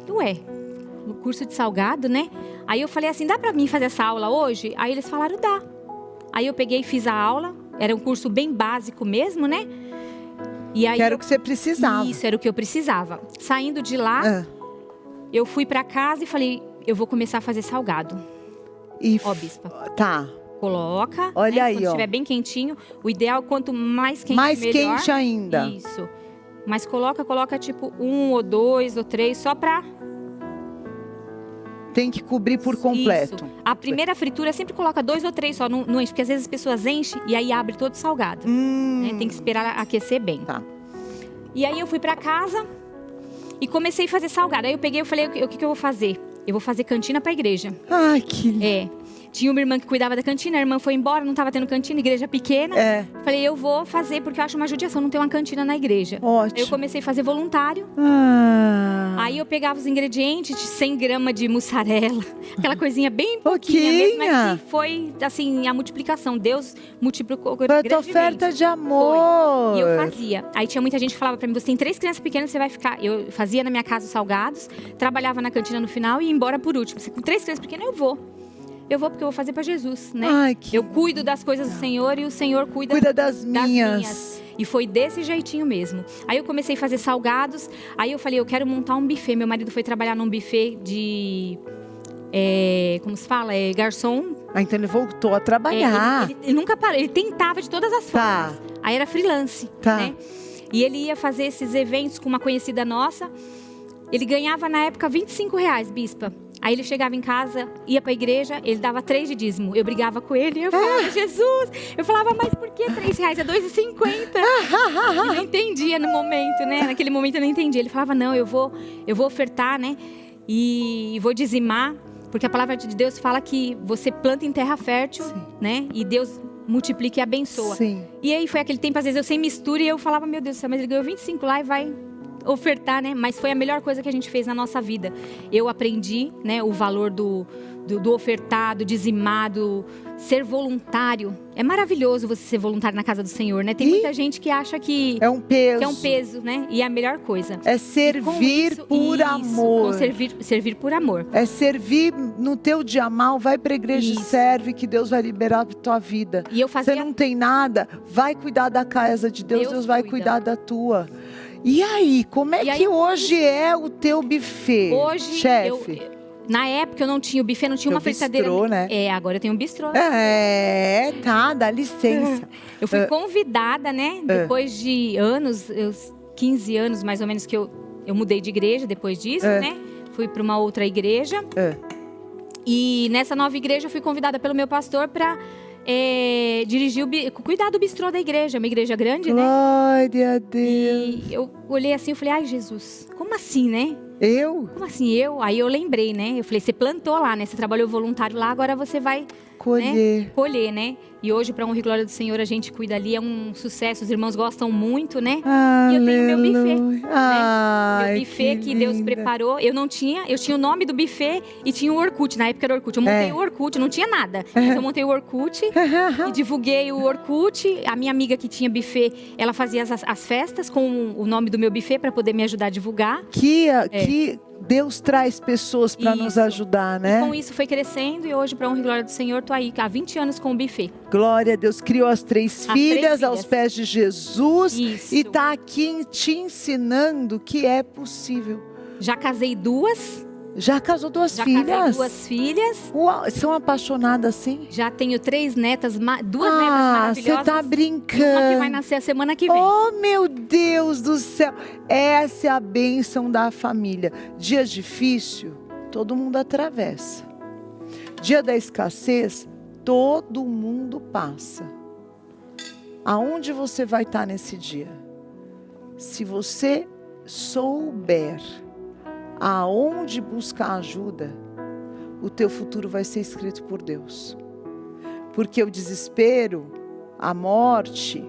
o curso de salgado, né? Aí eu falei assim, dá pra mim fazer essa aula hoje? Aí eles falaram, dá. Aí eu peguei e fiz a aula. Era um curso bem básico mesmo, né? E aí Era o que você precisava. Isso, era o que eu precisava. Saindo de lá, eu fui pra casa e falei, eu vou começar a fazer salgado. Ó, bispa. Tá. Coloca. Olha aí, quando estiver bem quentinho. O ideal, quanto mais quente, mais melhor. quente ainda. Isso. Mas coloca tipo 1 ou 2 ou 3, só pra... Tem que cobrir por completo. Isso. A primeira fritura sempre coloca 2 ou 3 só, não enche, porque às vezes as pessoas enchem e aí abre todo salgado. Né? Tem que esperar aquecer bem. Tá. E aí eu fui pra casa e comecei a fazer salgado. Aí eu peguei e falei, o que eu vou fazer? Eu vou fazer cantina pra igreja. Ai, que... Tinha uma irmã que cuidava da cantina, a irmã foi embora, não estava tendo cantina, igreja pequena. Falei, eu vou fazer, porque eu acho uma judiação não ter uma cantina na igreja. Ótimo. Aí eu comecei a fazer voluntário. Aí eu pegava os ingredientes de 100 gramas de mussarela, aquela coisinha bem pouquinha mesmo, mas que foi, assim, a multiplicação. Deus multiplicou grandemente. Foi a tua oferta de amor. Foi. E eu fazia. Aí tinha muita gente que falava pra mim, você tem 3 crianças pequenas, você vai ficar... Eu fazia na minha casa os salgados, trabalhava na cantina no final e ia embora por último. Com 3 crianças pequenas, eu vou porque eu vou fazer para Jesus, né? Ai, eu cuido das coisas do Senhor e o Senhor cuida das minhas. E foi desse jeitinho mesmo. Aí eu comecei a fazer salgados. Aí eu falei, eu quero montar um buffet. Meu marido foi trabalhar num buffet de... como se fala? Garçom. Então ele voltou a trabalhar. Ele nunca parou. Ele tentava de todas as formas. Aí era freelance, né? E ele ia fazer esses eventos com uma conhecida nossa. Ele ganhava na época R$25, bispa. Aí ele chegava em casa, ia pra igreja, ele dava 3 de dízimo. Eu brigava com ele, eu falava, Jesus! Eu falava, mas por que R$3? É R$2,50. Ele não entendia no momento, né? Naquele momento eu não entendia. Ele falava, não, eu vou ofertar, né? E vou dizimar. Porque a palavra de Deus fala que você planta em terra fértil, né? E Deus multiplica e abençoa. Sim. E aí foi aquele tempo, às vezes eu sem mistura e eu falava, meu Deus do céu, mas ele ganhou 25 lá e vai... ofertar, né? Mas foi a melhor coisa que a gente fez na nossa vida. Eu aprendi, né, o valor do ofertar, do dizimar, do ser voluntário. É maravilhoso você ser voluntário na casa do Senhor, né? Tem muita gente que acha que é um peso. Que é um peso, né? E é a melhor coisa. É servir por amor. Servir por amor. É servir no teu dia mal, vai pra igreja e serve, que Deus vai liberar a tua vida. E eu fazia... Você não tem nada, vai cuidar da casa de Deus, Deus vai cuidar da tua. E aí, como é que hoje é o teu buffet, hoje, chefe? Na época eu não tinha o buffet, não tinha uma fritadeira. Bistrô, né? Agora eu tenho um bistrô. Tá, dá licença. Eu fui convidada, né? Depois de anos, 15 anos mais ou menos que eu mudei de igreja depois disso, né? Fui para uma outra igreja. E nessa nova igreja eu fui convidada pelo meu pastor para... cuidar do bistrô da igreja, uma igreja grande, né? Glória a Deus. E eu olhei assim, eu falei, ai Jesus, como assim, né? Eu? Como assim, eu? Aí eu lembrei, né? Eu falei, você plantou lá, né? Você trabalhou voluntário lá, agora você vai colher, né? Colher, né? E hoje, para honra e glória do Senhor, a gente cuida ali, é um sucesso, os irmãos gostam muito, né? Aleluia. E eu tenho meu buffet, né? Meu buffet que Deus preparou. Eu tinha o nome do buffet e tinha o Orkut, na época era o Orkut. Eu montei o Orkut, não tinha nada. Mas eu montei o Orkut e divulguei o Orkut. A minha amiga que tinha buffet, ela fazia as festas com o nome do meu buffet para poder me ajudar a divulgar. Que Deus traz pessoas para nos ajudar, né? E com isso foi crescendo e hoje, para honra e glória do Senhor, tô aí há 20 anos com o buffet. Glória a Deus, criou as três filhas aos pés de Jesus. Isso. E tá aqui te ensinando que é possível. Já casei 2. Já casou 2 filhas? Já casei 2 filhas. Uau, são apaixonadas assim? Já tenho 3 netas, 2 netas maravilhosas. Você tá brincando. Uma que vai nascer a semana que vem. Oh, meu Deus do céu. Essa é a bênção da família. Dia difícil, todo mundo atravessa. Dia da escassez, todo mundo passa. Aonde você vai estar nesse dia? Se você souber aonde buscar ajuda, o teu futuro vai ser escrito por Deus. Porque o desespero, a morte,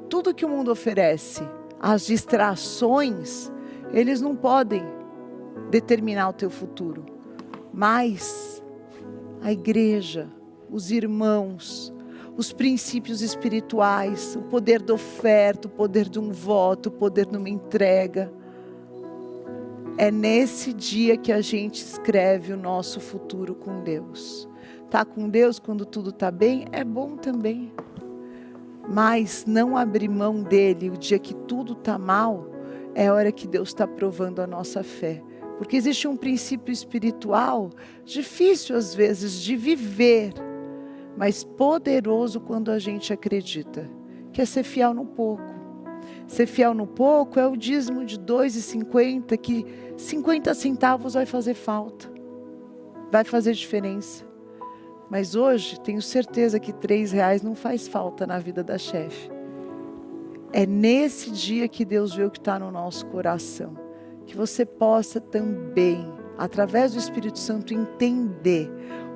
tudo que o mundo oferece, as distrações, eles não podem determinar o teu futuro. Mas a igreja, os irmãos, os princípios espirituais, o poder da oferta, o poder de um voto, o poder de uma entrega. É nesse dia que a gente escreve o nosso futuro com Deus. Tá com Deus quando tudo tá bem, é bom também. Mas não abrir mão dele o dia que tudo tá mal, é a hora que Deus está provando a nossa fé. Porque existe um princípio espiritual, difícil às vezes de viver, mas poderoso quando a gente acredita, que é ser fiel no pouco. Ser fiel no pouco é o dízimo de 2,50, que 50 centavos vai fazer falta, vai fazer diferença. Mas hoje, tenho certeza que R$3 não faz falta na vida da chefe. É nesse dia que Deus vê o que está no nosso coração. Que você possa também, através do Espírito Santo, entender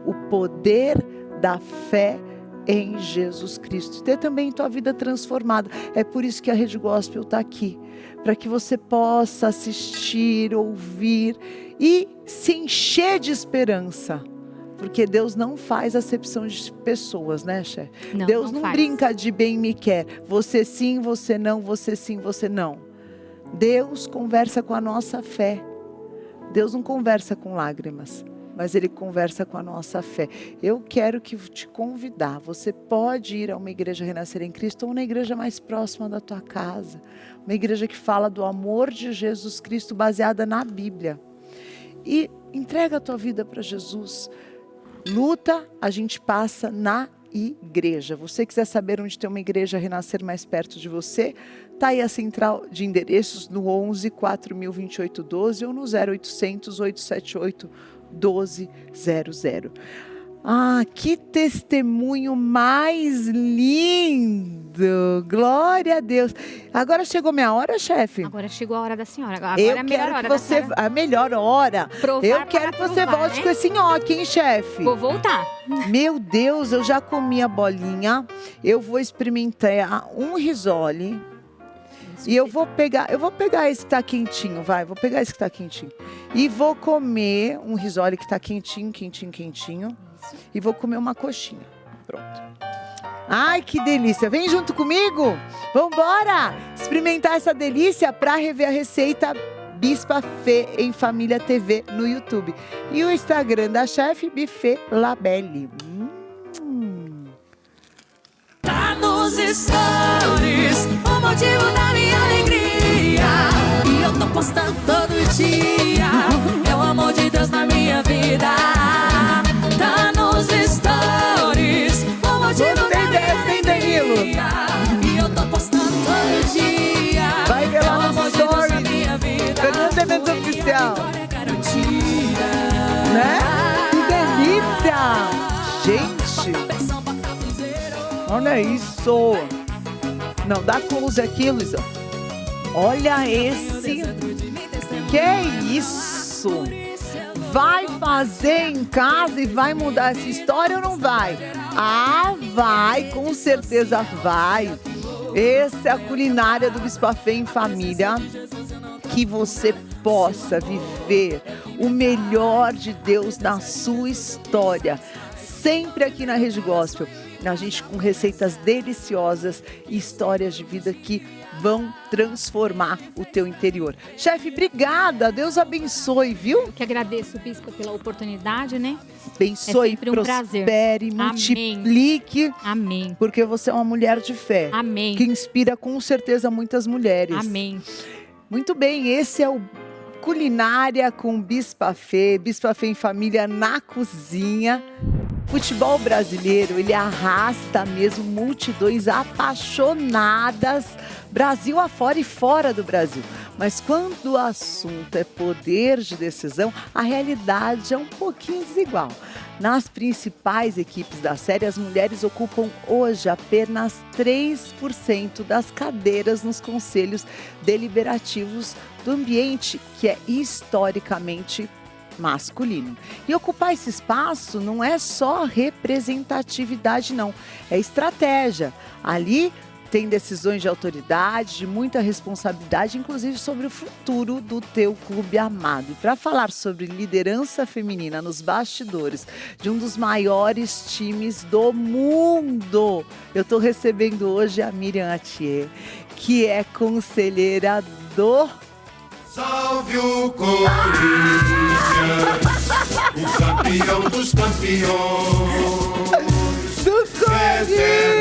o poder da fé em Jesus Cristo. Ter também tua vida transformada. É por isso que a Rede Gospel está aqui. Para que você possa assistir, ouvir e se encher de esperança. Porque Deus não faz acepção de pessoas, né, chefe? Deus não brinca de bem me quer. Você sim, você não, você sim, você não. Deus conversa com a nossa fé. Deus não conversa com lágrimas, mas Ele conversa com a nossa fé. Eu quero te convidar. Você pode ir a uma igreja Renascer em Cristo ou na igreja mais próxima da tua casa. Uma igreja que fala do amor de Jesus Cristo baseada na Bíblia. E entrega a tua vida para Jesus. Luta, a gente passa na igreja. Você quiser saber onde tem uma igreja Renascer mais perto de você, tá aí a central de endereços no 11 4028 12 ou no 0800 878 1200. Ah, que testemunho mais lindo! Glória a Deus. Agora chegou minha hora, chefe? Agora chegou a hora da senhora. Agora Eu é a melhor quero hora que você, a melhor hora. Provar Eu quero que você provar, volte né? com esse nhoque, hein, chefe? Vou voltar. Meu Deus, eu já comi a bolinha. Eu vou experimentar um risole. E eu vou pegar esse que tá quentinho, vai. Vou pegar esse que tá quentinho. E vou comer um risole que tá quentinho, quentinho, quentinho. E vou comer uma coxinha. Pronto. Ai, que delícia. Vem junto comigo. Vambora experimentar essa delícia para rever a receita Bispa Fê em Família TV no YouTube. E o Instagram da chefe, Buffet Labelle. Tá nos stories, o motivo da minha alegria. E eu tô postando todo dia. É o amor de Deus na minha vida. Tá nos stories, o motivo da minha alegria. E eu tô postando todo dia. Vai ver lá é o nos amor de Deus na stories. minha vida. Fernanda Eventos Oficial. Vitória garantida. Né? Que delícia. Gente, olha isso. Não, dá close aqui, Luísa. Olha esse. Que isso? Vai fazer em casa e vai mudar essa história ou não vai? Ah, vai, com certeza vai. Essa é a culinária do Bispa Fê em Família. Que você possa viver o melhor de Deus na sua história. Sempre aqui na Rede Gospel. A gente com receitas deliciosas e histórias de vida que vão transformar o teu interior. Chefe, obrigada. Deus abençoe, viu? Que agradeço, Bispa, pela oportunidade, né? Abençoe, É sempre um prospere, prazer. multiplique. Amém. Porque você é uma mulher de fé. Amém. Que inspira com certeza muitas mulheres. Amém. Muito bem, esse é o Culinária com Bispa Fê em Família na cozinha. Futebol brasileiro, ele arrasta mesmo multidões apaixonadas, Brasil afora e fora do Brasil. Mas quando o assunto é poder de decisão, a realidade é um pouquinho desigual. Nas principais equipes da série, as mulheres ocupam hoje apenas 3% das cadeiras nos conselhos deliberativos do ambiente, que é historicamente masculino. E ocupar esse espaço não é só representatividade, não. É estratégia. Ali tem decisões de autoridade, de muita responsabilidade, inclusive sobre o futuro do teu clube amado. E para falar sobre liderança feminina nos bastidores de um dos maiores times do mundo, eu estou recebendo hoje a Miriam Atier, que é conselheira do... Salve o Corinthians, o campeão dos campeões. Do Corinthians!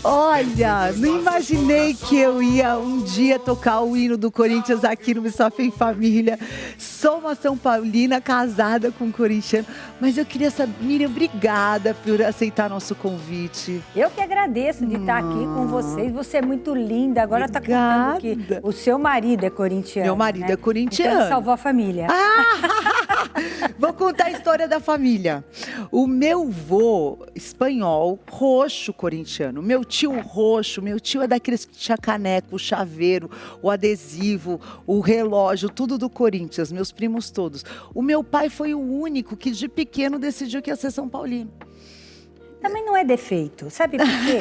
Olha, não imaginei que eu ia um dia tocar o hino do Corinthians aqui no Me Sofá em Família. Sou uma São Paulina casada com um corintiano, mas eu queria saber, Miriam, obrigada por aceitar nosso convite. Eu que agradeço de estar aqui com vocês. Você é muito linda. Agora está contando que o seu marido é corintiano. Meu marido, né? É corintiano. Então salvou a família. Vou contar a história da família. O meu vô espanhol, roxo corintiano. Meu tio roxo, meu tio é daqueles que tinha caneco, o chaveiro, o adesivo, o relógio, tudo do Corinthians, meus primos todos. O meu pai foi o único que de pequeno decidiu que ia ser São Paulino. Também não é defeito, sabe por quê?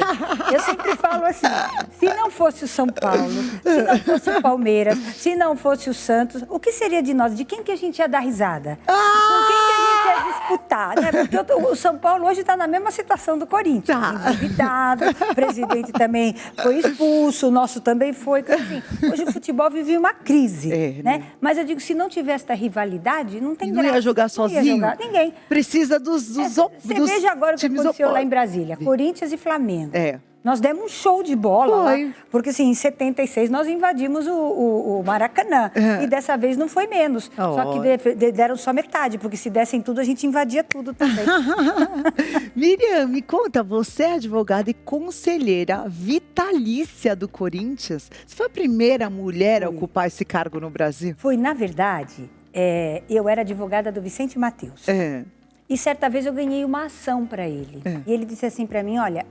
Eu sempre falo assim, se não fosse o São Paulo, se não fosse o Palmeiras, se não fosse o Santos, o que seria de nós? De quem que a gente ia dar risada? Com quem que a gente ia disputar? Né? Porque o São Paulo hoje está na mesma situação do Corinthians. Endividado, o presidente também foi expulso, o nosso também foi. Então, assim, hoje o futebol vive uma crise, né? Mas eu digo, se não tivesse essa rivalidade, não tem graça. Não ia jogar sozinho? Ia jogar. Ninguém. Precisa dos Você veja agora o que aconteceu lá em Brasília, Corinthians e Flamengo. Nós demos um show de bola lá, porque assim, em 76 nós invadimos o Maracanã. E dessa vez não foi menos. Só que deram só metade, porque se dessem tudo, a gente invadia tudo também. Miriam, me conta, você é advogada e conselheira vitalícia do Corinthians. Você foi a primeira mulher a ocupar esse cargo no Brasil? Foi, na verdade, eu era advogada do Vicente Mateus. E certa vez eu ganhei uma ação para ele. E ele disse assim para mim, olha,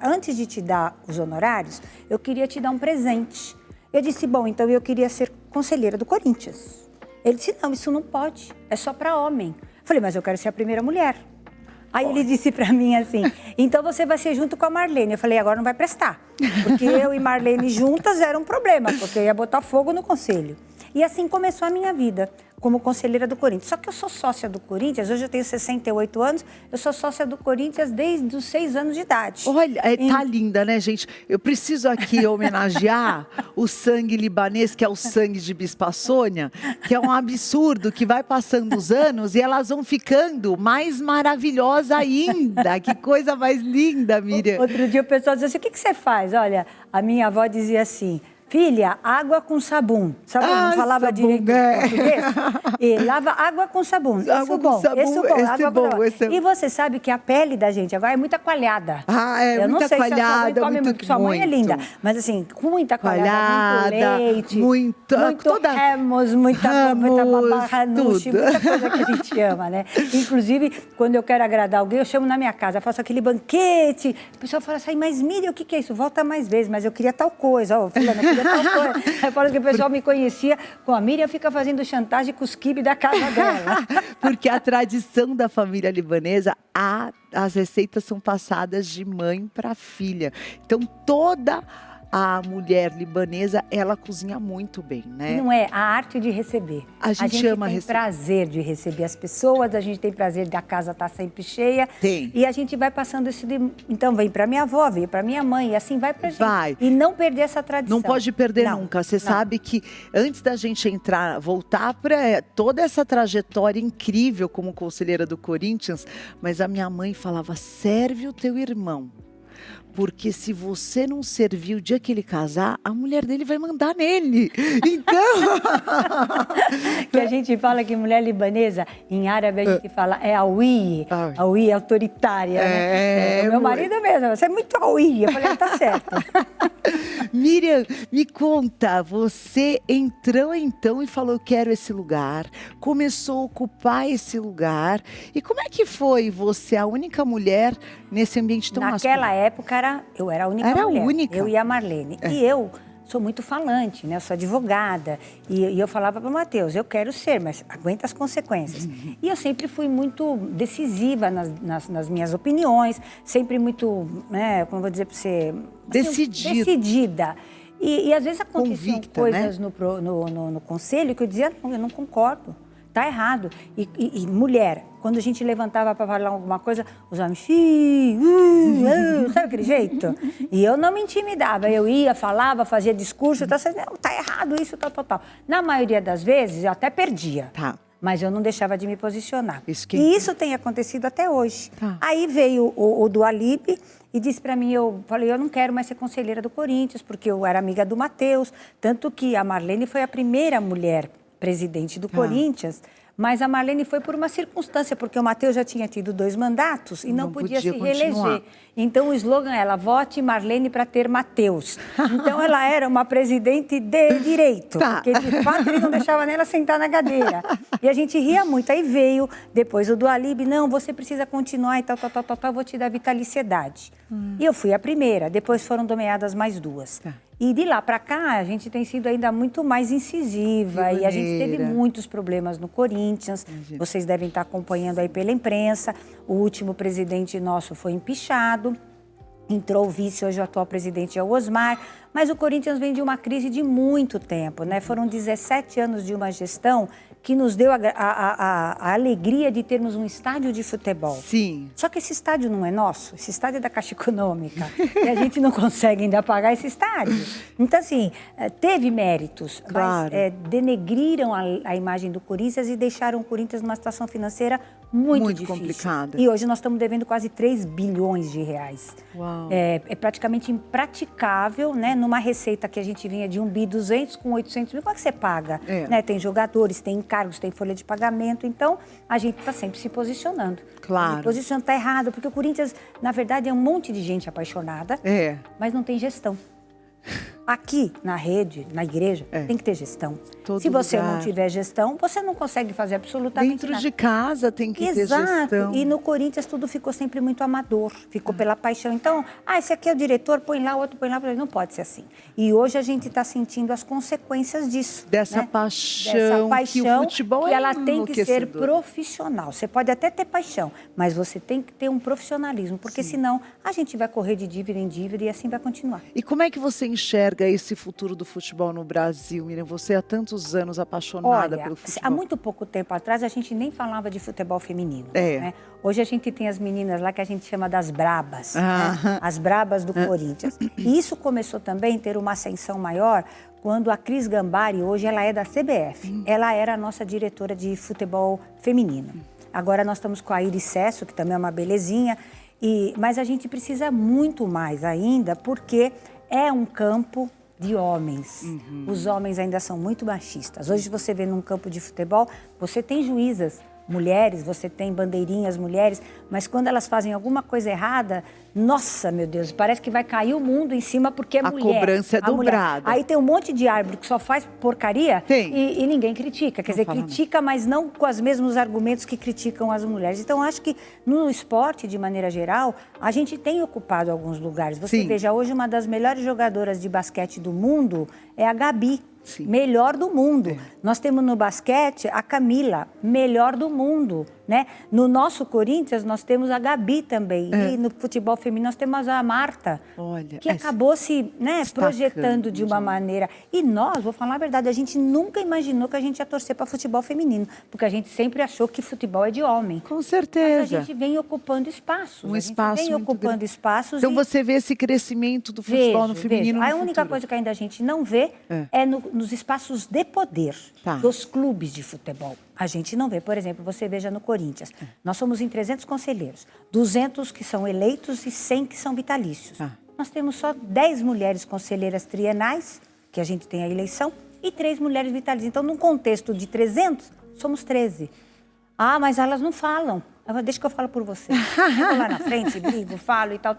antes de te dar os honorários, eu queria te dar um presente. Eu disse, bom, então eu queria ser conselheira do Corinthians. Ele disse, não, isso não pode, é só para homem. Eu falei, mas eu quero ser a primeira mulher. Aí ele disse para mim assim, então você vai ser junto com a Marlene. Eu falei, agora não vai prestar, porque eu e Marlene juntas era um problema, porque eu ia botar fogo no conselho. E assim começou a minha vida, como conselheira do Corinthians. Só que eu sou sócia do Corinthians, hoje eu tenho 68 anos, eu sou sócia do Corinthians desde os 6 anos de idade. Olha, tá linda, né, gente? Eu preciso aqui homenagear o sangue libanês, que é o sangue de Bispa Sônia, que é um absurdo, que vai passando os anos e elas vão ficando mais maravilhosas ainda. Que coisa mais linda, Miriam. Outro dia o pessoal dizia assim, o que você faz? Olha, a minha avó dizia assim, filha, água com sabão. Sabão, não falava direito português? E lava água com sabão. Água com sabão, esse é bom. E você sabe que a pele da gente agora é muito coalhada. Eu não muita sei coalhada, se a sua mãe come muito. Sua mãe é linda. Mas assim, com muita coalhada, muito leite, muito ramos, muita babarranuche, muita coisa que a gente ama, né? Inclusive, quando eu quero agradar alguém, eu chamo na minha casa, faço aquele banquete. O pessoal fala assim, mas Miriam, o que é isso? Volta mais vezes, mas eu queria tal coisa. Ó, fulana, eu falo que o pessoal me conhecia com a Miriam, fica fazendo chantagem com os quibes da casa dela. Porque a tradição da família libanesa, as receitas são passadas de mãe para filha. Então, toda a mulher libanesa, ela cozinha muito bem, né? Não é a arte de receber. A gente ama tem receber. Prazer de receber as pessoas, a gente tem prazer da casa estar sempre cheia. Tem. E a gente vai passando esse... Então, vem para minha avó, vem para minha mãe, e assim vai pra gente. Vai. E não perder essa tradição. Não pode perder nunca. Você sabe que antes da gente voltar para toda essa trajetória incrível como conselheira do Corinthians, mas a minha mãe falava, serve o teu irmão. Porque se você não servir o dia que ele casar, a mulher dele vai mandar nele. Então... Que a gente fala que mulher libanesa, em árabe a gente fala é awi. Awi é autoritária, né? O meu marido mesmo, você é muito awi. Eu falei, tá certo. Miriam, me conta, você entrou então e falou, quero esse lugar, começou a ocupar esse lugar. E como é que foi você, a única mulher nesse ambiente tão masculino? Naquela época, eu era a única mulher. Eu e a Marlene. E eu sou muito falante, né? Eu sou advogada. E eu falava para o Matheus, eu quero ser, mas aguenta as consequências. E eu sempre fui muito decisiva nas minhas opiniões, sempre muito, né, como eu vou dizer para você... Decidida. E às vezes aconteciam Convicta, coisas, né? no conselho que eu dizia, não, eu não concordo. Tá errado. E mulher, quando a gente levantava para falar alguma coisa, os homens, sabe aquele jeito? E eu não me intimidava, eu ia, falava, fazia discurso, tá errado isso, tal. Na maioria das vezes, eu até perdia. Tá. Mas eu não deixava de me posicionar. E isso tem acontecido até hoje. Tá. Aí veio o Dualib e disse para mim, eu falei, eu não quero mais ser conselheira do Corinthians, porque eu era amiga do Matheus, tanto que a Marlene foi a primeira mulher presidente do Corinthians, mas a Marlene foi por uma circunstância, porque o Matheus já tinha tido 2 mandatos e não podia se reeleger. Então o slogan era, vote Marlene para ter Matheus. Então ela era uma presidente de direito, porque de fato ele não deixava nela sentar na cadeira. E a gente ria muito. Aí veio depois o Dualib, não, você precisa continuar e tal, vou te dar vitaliciedade. E eu fui a primeira, depois foram nomeadas mais 2. E de lá para cá, a gente tem sido ainda muito mais incisiva e a gente teve muitos problemas no Corinthians. Vocês devem estar acompanhando aí pela imprensa. O último presidente nosso foi empichado. Entrou o vice, hoje o atual presidente é o Osmar. Mas o Corinthians vem de uma crise de muito tempo, né? Foram 17 anos de uma gestão que nos deu a alegria de termos um estádio de futebol. Sim. Só que esse estádio não é nosso, esse estádio é da Caixa Econômica. E a gente não consegue ainda pagar esse estádio. Então, assim, teve méritos, mas denegriram a imagem do Corinthians e deixaram o Corinthians numa situação financeira muito difícil. Complicada. E hoje nós estamos devendo quase 3 bilhões de reais. Uau. É praticamente impraticável, né? Numa receita que a gente vinha de 1 bi 200 com 800 mil, como é que você paga? Né? Tem jogadores, tem encargos, tem folha de pagamento, então a gente está sempre se posicionando. Claro. Se posicionando está errado, porque o Corinthians, na verdade, é um monte de gente apaixonada, mas não tem gestão. Aqui, na rede, na igreja, tem que ter gestão. Se você não tiver gestão, você não consegue fazer absolutamente nada. Dentro de casa tem que ter gestão. Exato. E no Corinthians tudo ficou sempre muito amador. Ficou pela paixão. Então, esse aqui é o diretor, põe lá, o outro põe lá. Não pode ser assim. E hoje a gente está sentindo as consequências disso. Dessa paixão que o futebol que ela tem que ser profissional. Você pode até ter paixão, mas você tem que ter um profissionalismo. Porque senão a gente vai correr de dívida em dívida e assim vai continuar. E como é que você enxerga esse futuro do futebol no Brasil, Miriam? Você há tantos anos apaixonada pelo futebol. Há muito pouco tempo atrás a gente nem falava de futebol feminino. Né? Hoje a gente tem as meninas lá que a gente chama das brabas, né? As brabas do Corinthians. E isso começou também a ter uma ascensão maior quando a Cris Gambari, hoje ela é da CBF. Ela era a nossa diretora de futebol feminino. Agora nós estamos com a Iris Cesso, que também é uma belezinha. Mas a gente precisa muito mais ainda, porque é um campo de homens. Os homens ainda são muito machistas. Hoje você vê num campo de futebol, você tem juízas mulheres, você tem bandeirinhas mulheres, mas quando elas fazem alguma coisa errada, nossa, meu Deus, parece que vai cair o mundo em cima porque é mulher. A cobrança é dobrada. Aí tem um monte de árbitro que só faz porcaria e ninguém critica. Quer dizer, critica, mas não com os mesmos argumentos que criticam as mulheres. Então, acho que no esporte, de maneira geral, a gente tem ocupado alguns lugares. Você veja, hoje uma das melhores jogadoras de basquete do mundo é a Gabi. Melhor do mundo. Nós temos no basquete a Camila, melhor do mundo, né? No nosso Corinthians nós temos a Gabi também. E no futebol feminino nós temos a Marta, que acabou se projetando de uma maneira. E nós, vou falar a verdade, a gente nunca imaginou que a gente ia torcer para futebol feminino, porque a gente sempre achou que futebol é de homem. Com certeza. Mas a gente vem ocupando espaços. Espaços. Então você vê esse crescimento do futebol no feminino. A única coisa que ainda a gente não vê é nos espaços de poder dos clubes de futebol. A gente não vê. Por exemplo, você veja no Corinthians. Nós somos em 300 conselheiros. 200 que são eleitos e 100 que são vitalícios. Nós temos só 10 mulheres conselheiras trienais, que a gente tem a eleição, e 3 mulheres vitalícias. Então, num contexto de 300, somos 13. Mas elas não falam. Deixa que eu falo por você. Eu vou lá na frente, brigo, falo e tal.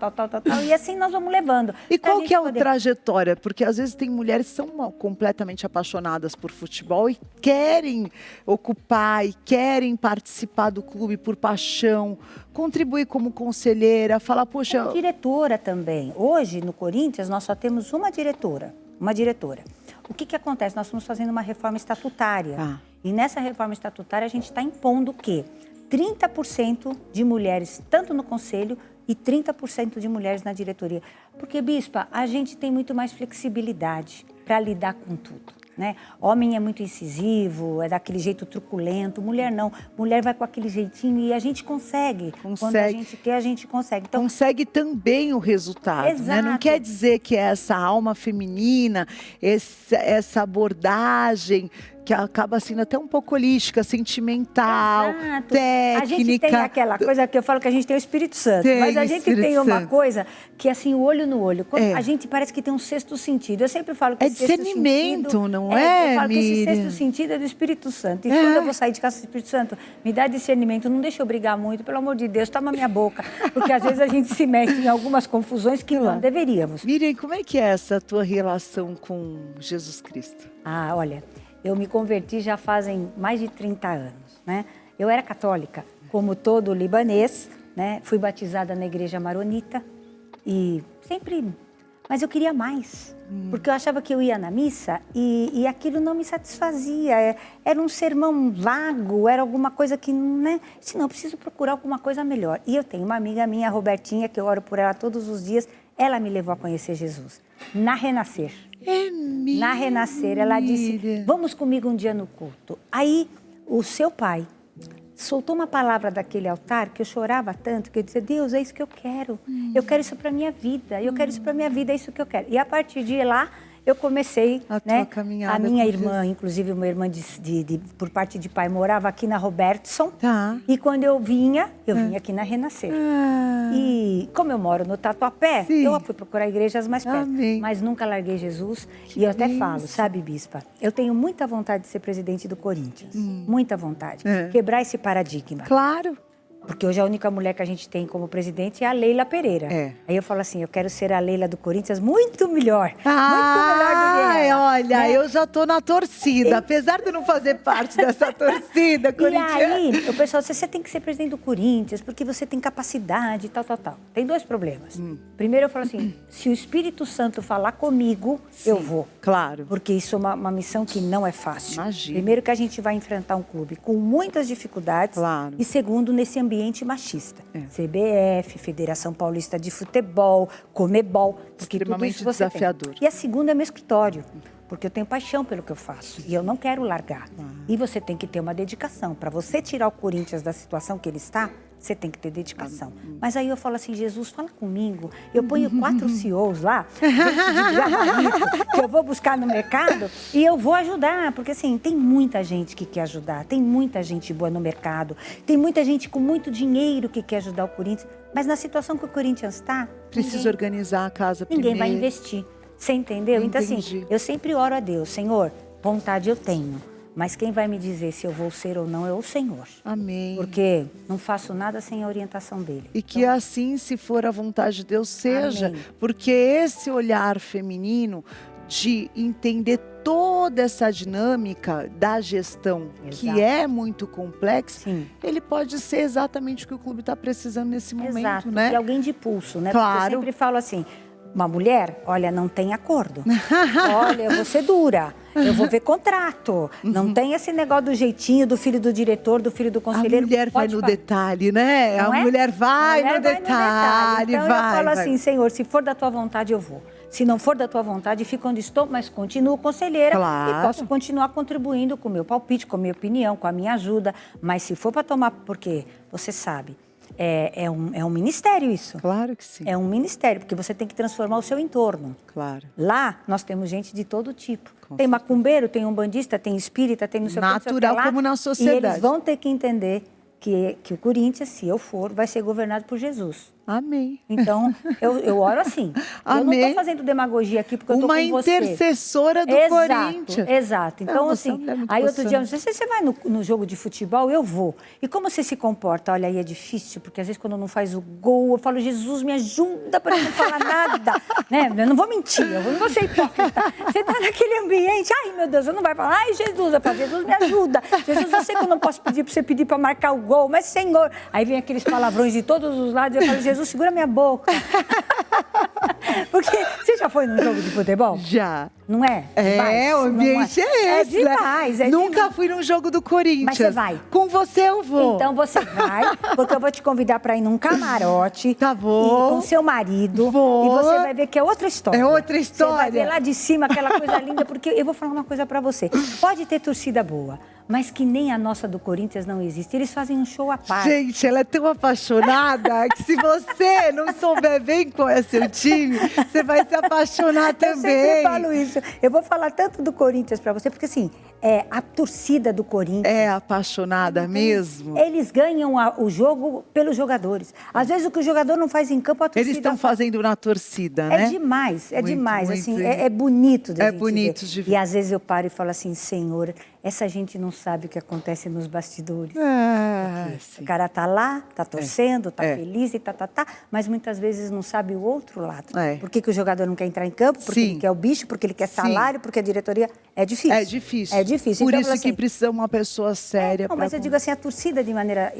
E assim nós vamos levando. E qual que é a trajetória? Porque às vezes tem mulheres que são completamente apaixonadas por futebol e querem ocupar e querem participar do clube por paixão, contribuir como conselheira, falar, poxa... Diretora também. Hoje, no Corinthians, nós só temos uma diretora. uma diretora. O que acontece? Nós estamos fazendo uma reforma estatutária. E nessa reforma estatutária a gente está impondo o quê? 30% de mulheres, tanto no conselho, e 30% de mulheres na diretoria. Porque, bispa, a gente tem muito mais flexibilidade para lidar com tudo, né? Homem é muito incisivo, é daquele jeito truculento. Mulher não. Mulher vai com aquele jeitinho e a gente consegue. Quando a gente quer, a gente consegue. Então, consegue também o resultado, né? Não quer dizer que é essa alma feminina, essa abordagem que acaba sendo até um pouco holística, sentimental, técnica. A gente tem aquela coisa que eu falo que a gente tem o Espírito Santo, mas a gente tem uma coisa que é assim, o olho no olho. A gente parece que tem um sexto sentido. Eu sempre falo que é discernimento, não é, eu falo Miriam? que esse sexto sentido é do Espírito Santo. E quando eu vou sair de casa do Espírito Santo, me dá discernimento, não deixa eu brigar muito, pelo amor de Deus, toma minha boca. Porque às vezes a gente se mete em algumas confusões que não deveríamos. Miriam, como é que é essa tua relação com Jesus Cristo? Olha, eu me converti já fazem mais de 30 anos, né? Eu era católica, como todo libanês, né? Fui batizada na igreja maronita e sempre... Mas eu queria mais, porque eu achava que eu ia na missa e aquilo não me satisfazia. Era um sermão vago, era alguma coisa que, né? Se não, eu preciso procurar alguma coisa melhor. E eu tenho uma amiga minha, a Robertinha, que eu oro por ela todos os dias. Ela me levou a conhecer Jesus, na Renascer. Na Renascer, ela disse, vamos comigo um dia no culto. Aí, o seu pai soltou uma palavra daquele altar que eu chorava tanto, que eu dizia, Deus, é isso que eu quero. Eu quero isso para minha vida, eu quero isso para minha vida, é isso que eu quero. E a partir de lá, eu comecei, né? A minha irmã, inclusive uma irmã por parte de pai, morava aqui na Robertson. E quando eu vinha aqui na Renascer. E como eu moro no Tatuapé, eu fui procurar igrejas mais perto. Mas nunca larguei Jesus. E eu até falo, sabe, bispa, eu tenho muita vontade de ser presidente do Corinthians. Muita vontade. Quebrar esse paradigma. Claro. Porque hoje a única mulher que a gente tem como presidente é a Leila Pereira. Aí eu falo assim, eu quero ser a Leila do Corinthians muito melhor. Muito melhor do que ela. Olha, né? Eu já tô na torcida, apesar de não fazer parte dessa torcida corintiana. E aí, o pessoal disse, você tem que ser presidente do Corinthians, porque você tem capacidade e tal. Tem dois problemas. Primeiro eu falo assim, se o Espírito Santo falar comigo, eu vou. Claro. Porque isso é uma missão que não é fácil. Imagina. Primeiro que a gente vai enfrentar um clube com muitas dificuldades. Claro. E segundo, nesse ambiente machista. CBF, Federação Paulista de Futebol, Comebol. Extremamente desafiador. E a segunda é meu escritório. Porque eu tenho paixão pelo que eu faço e eu não quero largar. E você tem que ter uma dedicação. Para você tirar o Corinthians da situação que ele está, você tem que ter dedicação. Mas aí eu falo assim, Jesus, fala comigo. Eu ponho 4 CEOs lá, gente de gabarito, que eu vou buscar no mercado e eu vou ajudar. Porque assim, tem muita gente que quer ajudar, tem muita gente boa no mercado, tem muita gente com muito dinheiro que quer ajudar o Corinthians. Mas na situação que o Corinthians está... Precisa organizar a casa primeiro. Ninguém vai investir. Você entendeu? Então assim, eu sempre oro a Deus, Senhor, vontade eu tenho. Mas quem vai me dizer se eu vou ser ou não é o Senhor. Amém. Porque não faço nada sem a orientação dele. E que assim, se for a vontade de Deus, seja. Amém. Porque esse olhar feminino de entender toda essa dinâmica da gestão, que é muito complexa, ele pode ser exatamente o que o clube está precisando nesse momento, né? E alguém de pulso, né? Claro. Porque eu sempre falo assim, uma mulher, olha, não tem acordo. Olha, eu vou ser dura. Eu vou ver contrato. Não tem esse negócio do jeitinho do filho do diretor, do filho do conselheiro. A mulher vai no detalhe, né? Não a mulher vai no detalhe. Então eu falo assim, Senhor, se for da tua vontade, eu vou. Se não for da tua vontade, fico onde estou, mas continuo conselheira. E posso continuar contribuindo com o meu palpite, com a minha opinião, com a minha ajuda. Mas se for para tomar, porque você sabe, é um ministério isso. Claro que sim. É um ministério, porque você tem que transformar o seu entorno. Claro. Lá, nós temos gente de todo tipo. Tem macumbeiro, tem umbandista, tem espírita, tem não sei o que. Natural como na sociedade. E eles vão ter que entender que o Corinthians, se eu for, vai ser governado por Jesus. Amém. Então, eu oro assim. Amém. Eu não estou fazendo demagogia aqui porque eu estou com você. Uma intercessora do Corinthians. Exato. Então, assim, aí outro dia, você vai no jogo de futebol? Eu vou. E como você se comporta? Olha, aí é difícil, porque às vezes quando não faz o gol, eu falo, Jesus, me ajuda para não falar nada. Né? Eu não vou mentir, eu não vou ser hipócrita. Você está naquele ambiente, ai meu Deus, eu não vai falar, ai Jesus, eu falo, Jesus, me ajuda. Jesus, eu sei que eu não posso pedir para você pedir para marcar o gol, mas Senhor. Aí vem aqueles palavrões de todos os lados, eu falo, Jesus, segura minha boca. Porque você já foi num jogo de futebol? Já. Não é? É, o ambiente é esse, né? demais, é Nunca demais. fui num jogo do Corinthians. Mas você vai? Com você eu vou. Então você vai, porque eu vou te convidar para ir num camarote. Tá bom. E com seu marido. Vou. E você vai ver que é outra história. É outra Você vai história. ver lá de cima aquela coisa linda, porque eu vou falar uma coisa para você. Pode ter torcida boa, mas que nem a nossa do Corinthians não existe. Eles fazem um show à parte. Gente, ela é tão apaixonada que se você não souber bem qual é seu time, você vai se apaixonar Eu também. sempre falo isso. Eu vou falar tanto do Corinthians para você, porque assim, a torcida do Corinthians... É apaixonada mesmo? Eles ganham o jogo pelos jogadores. Às vezes o que o jogador não faz em campo, a torcida Eles estão faz. fazendo na torcida, né? É demais, Muito, demais. muito. Assim, é bonito de É a gente bonito ver. de ver. E às vezes eu paro e falo assim, Senhor, essa gente não sabe o que acontece nos bastidores. O cara tá lá, tá torcendo, tá feliz e tá, mas muitas vezes não sabe o outro lado. Por que o jogador não quer entrar em campo? Porque ele quer o bicho, porque ele quer salário, porque a diretoria... É difícil. É difícil. É difícil. Por Então, isso assim, que precisa uma pessoa séria. não, mas eu digo assim, a torcida de maneira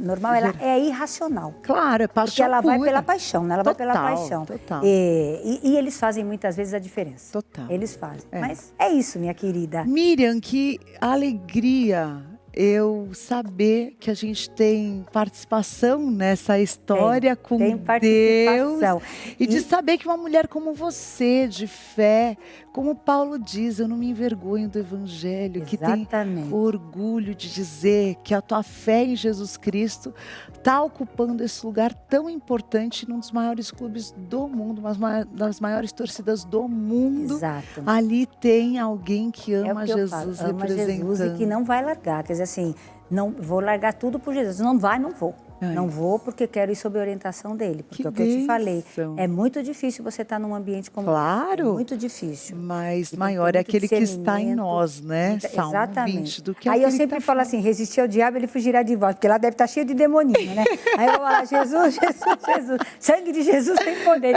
normal, ela é irracional. Claro, é paixão Porque ela vai pura. pela paixão, né? Ela vai pela Total, paixão. total. E eles fazem muitas vezes a diferença. Total. Eles fazem. Mas é isso, minha querida. Miriam, que alegria eu saber que a gente tem participação nessa história com tem participação. Deus. E de saber que uma mulher como você, de fé, como Paulo diz, eu não me envergonho do Evangelho, que tem orgulho de dizer que a tua fé em Jesus Cristo está ocupando esse lugar tão importante num dos maiores clubes do mundo, uma das maiores torcidas do mundo. Exato. Ali tem alguém que ama que eu Jesus, falo, ama representando. Jesus e que não vai largar. Quer dizer assim, não vou largar tudo por Jesus. Não vai, não vou. Não vou porque quero ir sob a orientação dele. Porque é o que eu te falei. É muito difícil você estar num ambiente como Claro. É muito difícil. Mas maior é aquele que está em nós, né? Salmo Exatamente. 20, do que Aí eu aquele sempre que tá falo assim, resistir ao diabo, ele fugirá de vós. Porque lá deve estar cheio de demoninho, né? Aí eu falo, Jesus, Jesus, Jesus. Sangue de Jesus tem poder.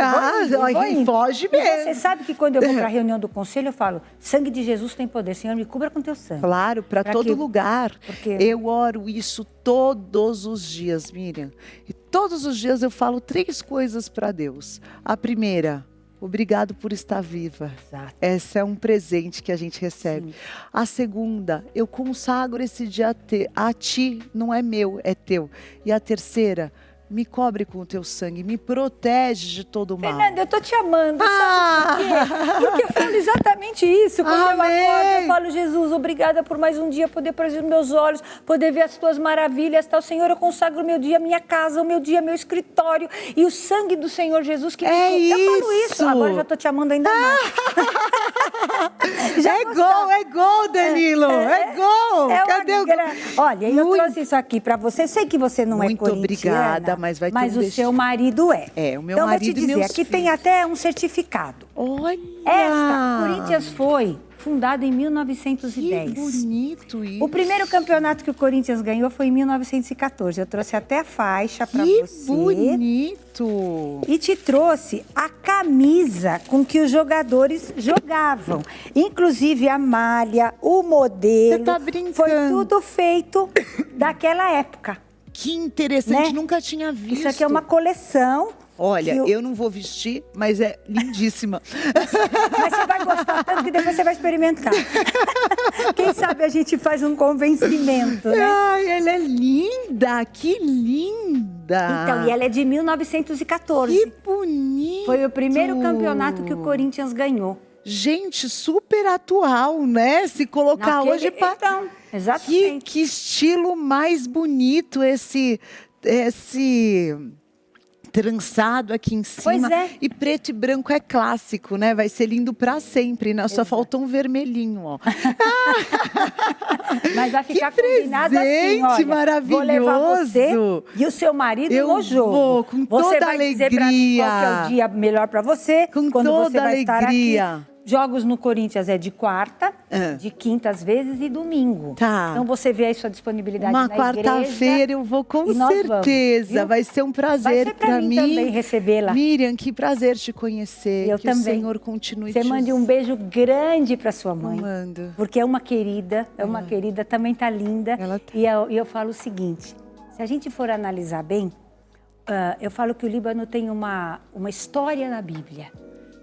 Foge mesmo. E você sabe que quando eu vou para a reunião do conselho, eu falo, sangue de Jesus tem poder. Senhor, me cubra com teu sangue. Claro, para todo lugar. Porque... Eu oro isso todos os dias, Miriam. E todos os dias eu falo 3 coisas para Deus. A primeira, obrigado por estar viva. Exato. Esse é um presente que a gente recebe. Sim. A segunda, eu consagro esse dia a ti, não é meu, é teu. E a terceira, me cobre com o teu sangue, me protege de todo o mal. Fernanda, eu tô te amando, sabe por quê? Porque eu falo exatamente isso. Quando eu acordo, eu falo, Jesus, obrigada por mais um dia poder prazer os meus olhos, poder ver as tuas maravilhas, tal. Senhor, eu consagro o meu dia, minha casa, o meu dia, meu escritório e o sangue do Senhor Jesus que eu falo isso. Agora já tô te amando ainda mais. É gol, Danilo. É gol. Cadê o gol? Olha, eu trouxe isso aqui pra você. Eu sei que você não é corintiana. Muito obrigada. Mas vai ter mas o seu marido é. É, o meu então, marido vou te dizer, aqui tem até um certificado. Olha! Corinthians foi fundado em 1910. Que bonito isso. O primeiro campeonato que o Corinthians ganhou foi em 1914. Eu trouxe até a faixa para você. Que bonito! E te trouxe a camisa com que os jogadores jogavam. Inclusive a malha, o modelo. Você tá brincando. Foi tudo feito daquela época. Que interessante, nunca tinha visto. Isso aqui é uma coleção. Olha, eu não vou vestir, mas é lindíssima. Mas você vai gostar tanto que depois você vai experimentar. Quem sabe a gente faz um convencimento, né? Ai, ela é linda, que linda. Então, e ela é de 1914. Que bonito. Foi o primeiro campeonato que o Corinthians ganhou. Gente, super atual, né? Se colocar hoje... Então, exatamente. Que estilo mais bonito esse trançado aqui em cima. Pois é. E preto e branco é clássico, né? Vai ser lindo pra sempre, né? Só faltou um vermelhinho, ó. Mas vai ficar combinado assim, olha. Maravilhoso. Vou levar você e o seu marido no jogo. Vou, com você toda vai alegria. Dizer pra mim qual que é o dia melhor pra você. Com quando toda você vai alegria. Estar aqui. Jogos no Corinthians é de quarta, de quinta às vezes e domingo. Tá. Então você vê aí sua disponibilidade na igreja. Uma quarta-feira eu vou com certeza. Vamos, vai ser um prazer para mim também recebê-la. Miriam, que prazer te conhecer. Eu que também. o Senhor continue Você mande um beijo grande para sua mãe. Mando. Porque é uma querida, também tá linda. Ela tá. E eu falo o seguinte, se a gente for analisar bem, eu falo que o Líbano tem uma história na Bíblia.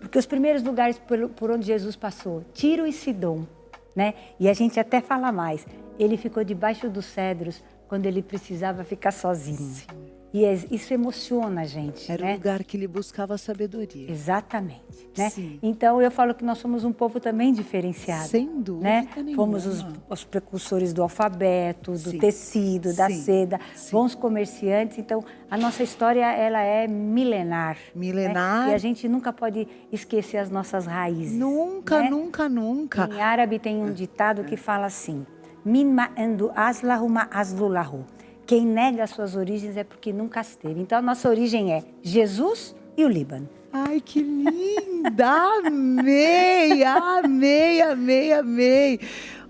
Porque os primeiros lugares por onde Jesus passou, Tiro e Sidom, né? E a gente até fala mais, ele ficou debaixo dos cedros quando ele precisava ficar sozinho. Sim. E isso emociona a gente, Era né? o lugar que ele buscava sabedoria. Exatamente, né? Sim. Então eu falo que nós somos um povo também diferenciado. Sem dúvida né? nenhuma. Fomos os precursores do alfabeto, do Sim. tecido, da seda, bons comerciantes. Então a nossa história ela é milenar. Milenar. Né? E a gente nunca pode esquecer as nossas raízes. Nunca, né? nunca, nunca. Em árabe tem um ditado que fala assim: Min ma'andu aslahu ma aslulahu. Quem nega as suas origens é porque nunca as teve. Então, a nossa origem é Jesus e o Líbano. Ai, que linda! Amei, amei, amei, amei.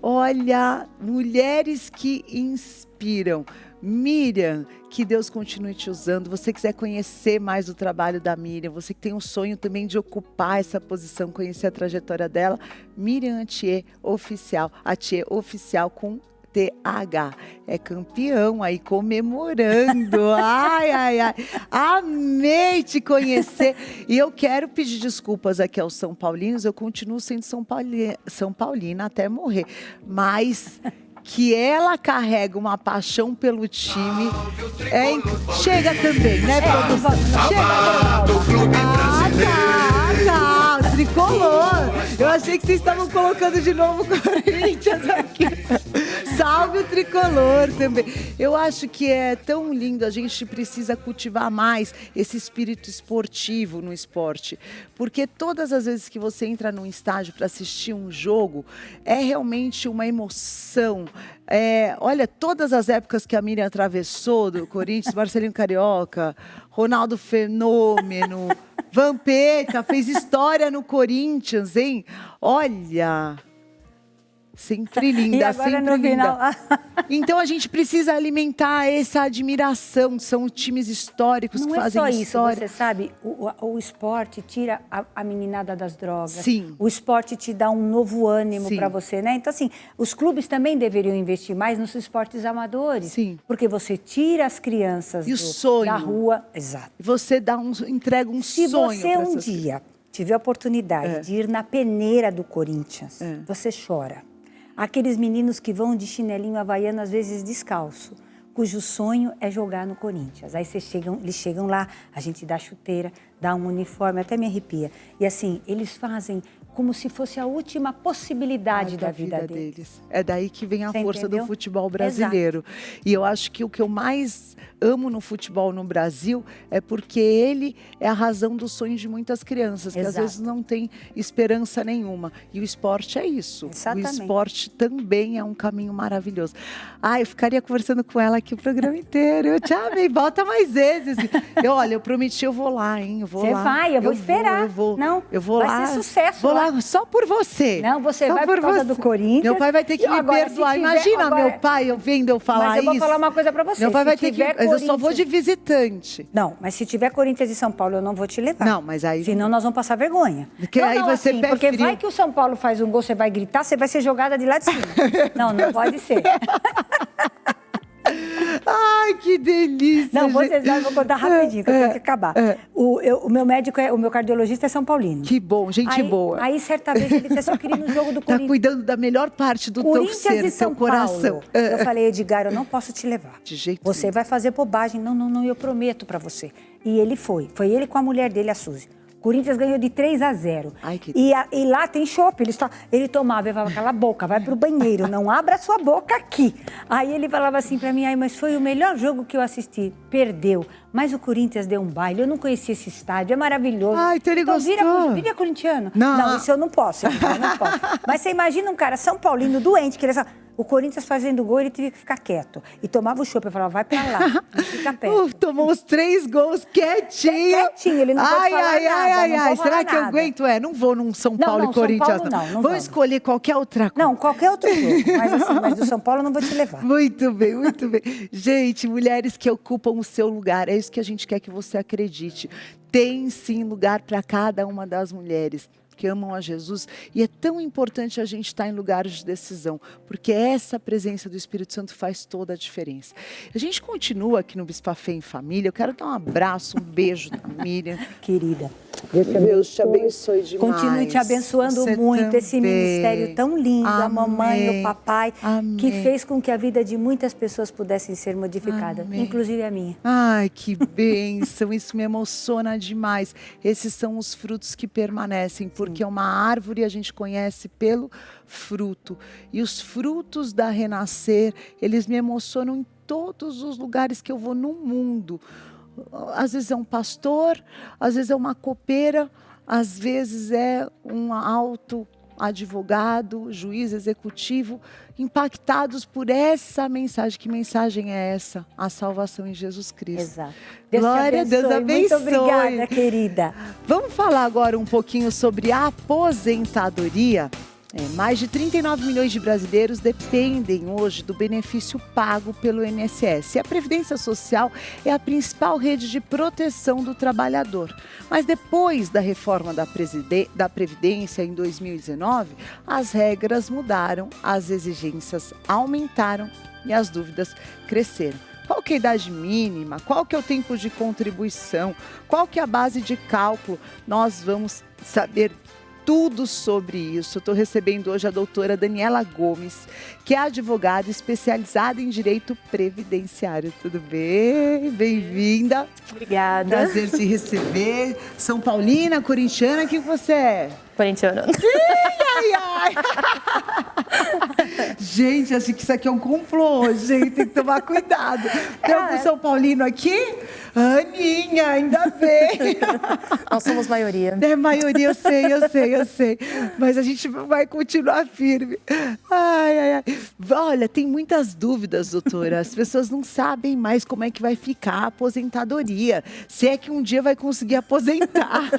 Olha, mulheres que inspiram. Miriam, que Deus continue te usando. Você quiser conhecer mais o trabalho da Miriam, você que tem um sonho também de ocupar essa posição, conhecer a trajetória dela, Miriam Atier Oficial. Atier Oficial com TH, é campeão aí, comemorando. Ai, ai, ai. Amei te conhecer. E eu quero pedir desculpas aqui aos São Paulinos. Eu continuo sendo São Paulina até morrer. Mas que ela carrega uma paixão pelo time. Chega também, né, produção? Chega, tricolor. Eu achei que vocês estavam colocando de novo o Corinthians aqui. Salve o tricolor também. Eu acho que é tão lindo, a gente precisa cultivar mais esse espírito esportivo no esporte. Porque todas as vezes que você entra num estádio para assistir um jogo, é realmente uma emoção. Olha, todas as épocas que a Miriam atravessou do Corinthians, Marcelinho Carioca, Ronaldo Fenômeno, Vampeta, fez história no Corinthians, hein? Olha... Sempre linda, e agora sempre no linda. Final... Então a gente precisa alimentar essa admiração. São times históricos que fazem história. Não é só isso, você sabe, o esporte tira a meninada das drogas. Sim. O esporte te dá um novo ânimo para você, né? Então assim, os clubes também deveriam investir mais nos esportes amadores. Sim. Porque você tira as crianças o sonho da rua. Exato. Você entrega um sonho. Se você um dia tiver a oportunidade de ir na peneira do Corinthians, você chora. Aqueles meninos que vão de chinelinho havaiano, às vezes descalço, cujo sonho é jogar no Corinthians. Aí eles chegam lá, a gente dá chuteira, dá um uniforme, até me arrepia. E assim, eles fazem como se fosse a última possibilidade da vida deles. É daí que vem a força entendeu? do futebol brasileiro. Exato. E eu acho que o que eu mais amo no futebol no Brasil é porque ele é a razão dos sonhos de muitas crianças, que às vezes não tem esperança nenhuma. E o esporte é isso. Exatamente. O esporte também é um caminho maravilhoso. Eu ficaria conversando com ela aqui o programa inteiro. Eu te amei, volta mais vezes. Eu prometi, eu vou lá, hein? Você vai, eu vou esperar. Eu vou vai lá. Vai ser sucesso. Vou lá só por você. Não, você só vai por causa do Corinthians. Meu pai vai ter que me perdoar. Imagina meu pai vendo eu falar isso. Mas eu vou falar uma coisa pra você. Meu pai vai ter que... Mas eu só vou de visitante. Não, mas se tiver Corinthians e São Paulo, eu não vou te levar. Não, mas aí... Senão nós vamos passar vergonha. Porque aí vai ser pé porque frio. vai que o São Paulo faz um gol, você vai gritar, você vai ser jogada de lá de cima. Não pode ser. Ai, que delícia. Não, vocês vão contar rapidinho, que eu tenho que acabar. O meu médico, o meu cardiologista é São Paulino. Que bom, gente boa. Aí, certa vez, ele disse assim, eu queria ir no jogo do Corinthians. Tá cuidando da melhor parte do teu ser, teu coração. Eu falei, Edgar, eu não posso te levar. De jeito Você vai fazer bobagem. Não, eu prometo pra você. E ele foi. Foi ele com a mulher dele, a Suzy. Corinthians ganhou de 3-0. Ai, que... E lá tem chopp. Ele tomava e falava, cala a boca, vai pro banheiro, não abra sua boca aqui. Aí ele falava assim pra mim, mas foi o melhor jogo que eu assisti. Perdeu. Mas o Corinthians deu um baile, eu não conhecia esse estádio, é maravilhoso. Então ele gostou. Vira corintiano. Não, isso eu não posso. Não posso. Mas você imagina um cara São Paulino doente, que ele fala, o Corinthians fazendo gol, ele teve que ficar quieto. E tomava o chopp, eu falava, vai pra lá, não fica perto. Tomou os 3 gols quietinho. Quietinho, ele não pode falar nada. Será que eu aguento? Não vou num São Paulo e Corinthians, não. Vamos escolher qualquer outra coisa. Não, qualquer outro jogo. Mas do São Paulo eu não vou te levar. Muito bem, muito bem. Gente, mulheres que ocupam o seu lugar, é isso que a gente quer que você acredite. Tem sim lugar para cada uma das mulheres. que amam a Jesus, e é tão importante a gente estar em lugares de decisão, porque essa presença do Espírito Santo faz toda a diferença. A gente continua aqui no Bispa Fé em Família. Eu quero dar um abraço, um beijo da Miriam. Querida, Deus te abençoe demais. continue te abençoando Você muito, esse também. ministério tão lindo, a mamãe e o papai, Amém. que fez com que a vida de muitas pessoas pudessem ser modificada, Amém. inclusive a minha. Ai, que bênção, isso me emociona demais. Esses são os frutos que permanecem, porque é uma árvore a gente conhece pelo fruto. E os frutos da Renascer, eles me emocionam em todos os lugares que eu vou no mundo. Às vezes é um pastor, às vezes é uma copeira, às vezes é um alto advogado, juiz executivo, impactados por essa mensagem. Que mensagem é essa? A salvação em Jesus Cristo. Exato. Deus Glória te a Deus, abençoe. Muito obrigada, querida. Vamos falar agora um pouquinho sobre a aposentadoria. Mais de 39 milhões de brasileiros dependem hoje do benefício pago pelo INSS. E a Previdência Social é a principal rede de proteção do trabalhador. Mas depois da reforma da Previdência em 2019, as regras mudaram, as exigências aumentaram e as dúvidas cresceram. Qual que é a idade mínima? Qual que é o tempo de contribuição? Qual que é a base de cálculo? Nós vamos saber tudo sobre isso. Estou recebendo hoje a doutora Daniela Gomes, que é advogada especializada em direito previdenciário. Tudo bem? Bem-vinda. Obrigada. Prazer te receber. São Paulina, corintiana, o que você é? Corintiana. Ai, ai. Gente, acho que isso aqui é um complô, gente. Tem que tomar cuidado. Tem algum São Paulino aqui? Aninha, ainda bem. Nós somos maioria. É maioria, eu sei. Mas a gente vai continuar firme. Ai, ai, ai. Olha, tem muitas dúvidas, doutora. As pessoas não sabem mais como é que vai ficar a aposentadoria. Se é que um dia vai conseguir aposentar.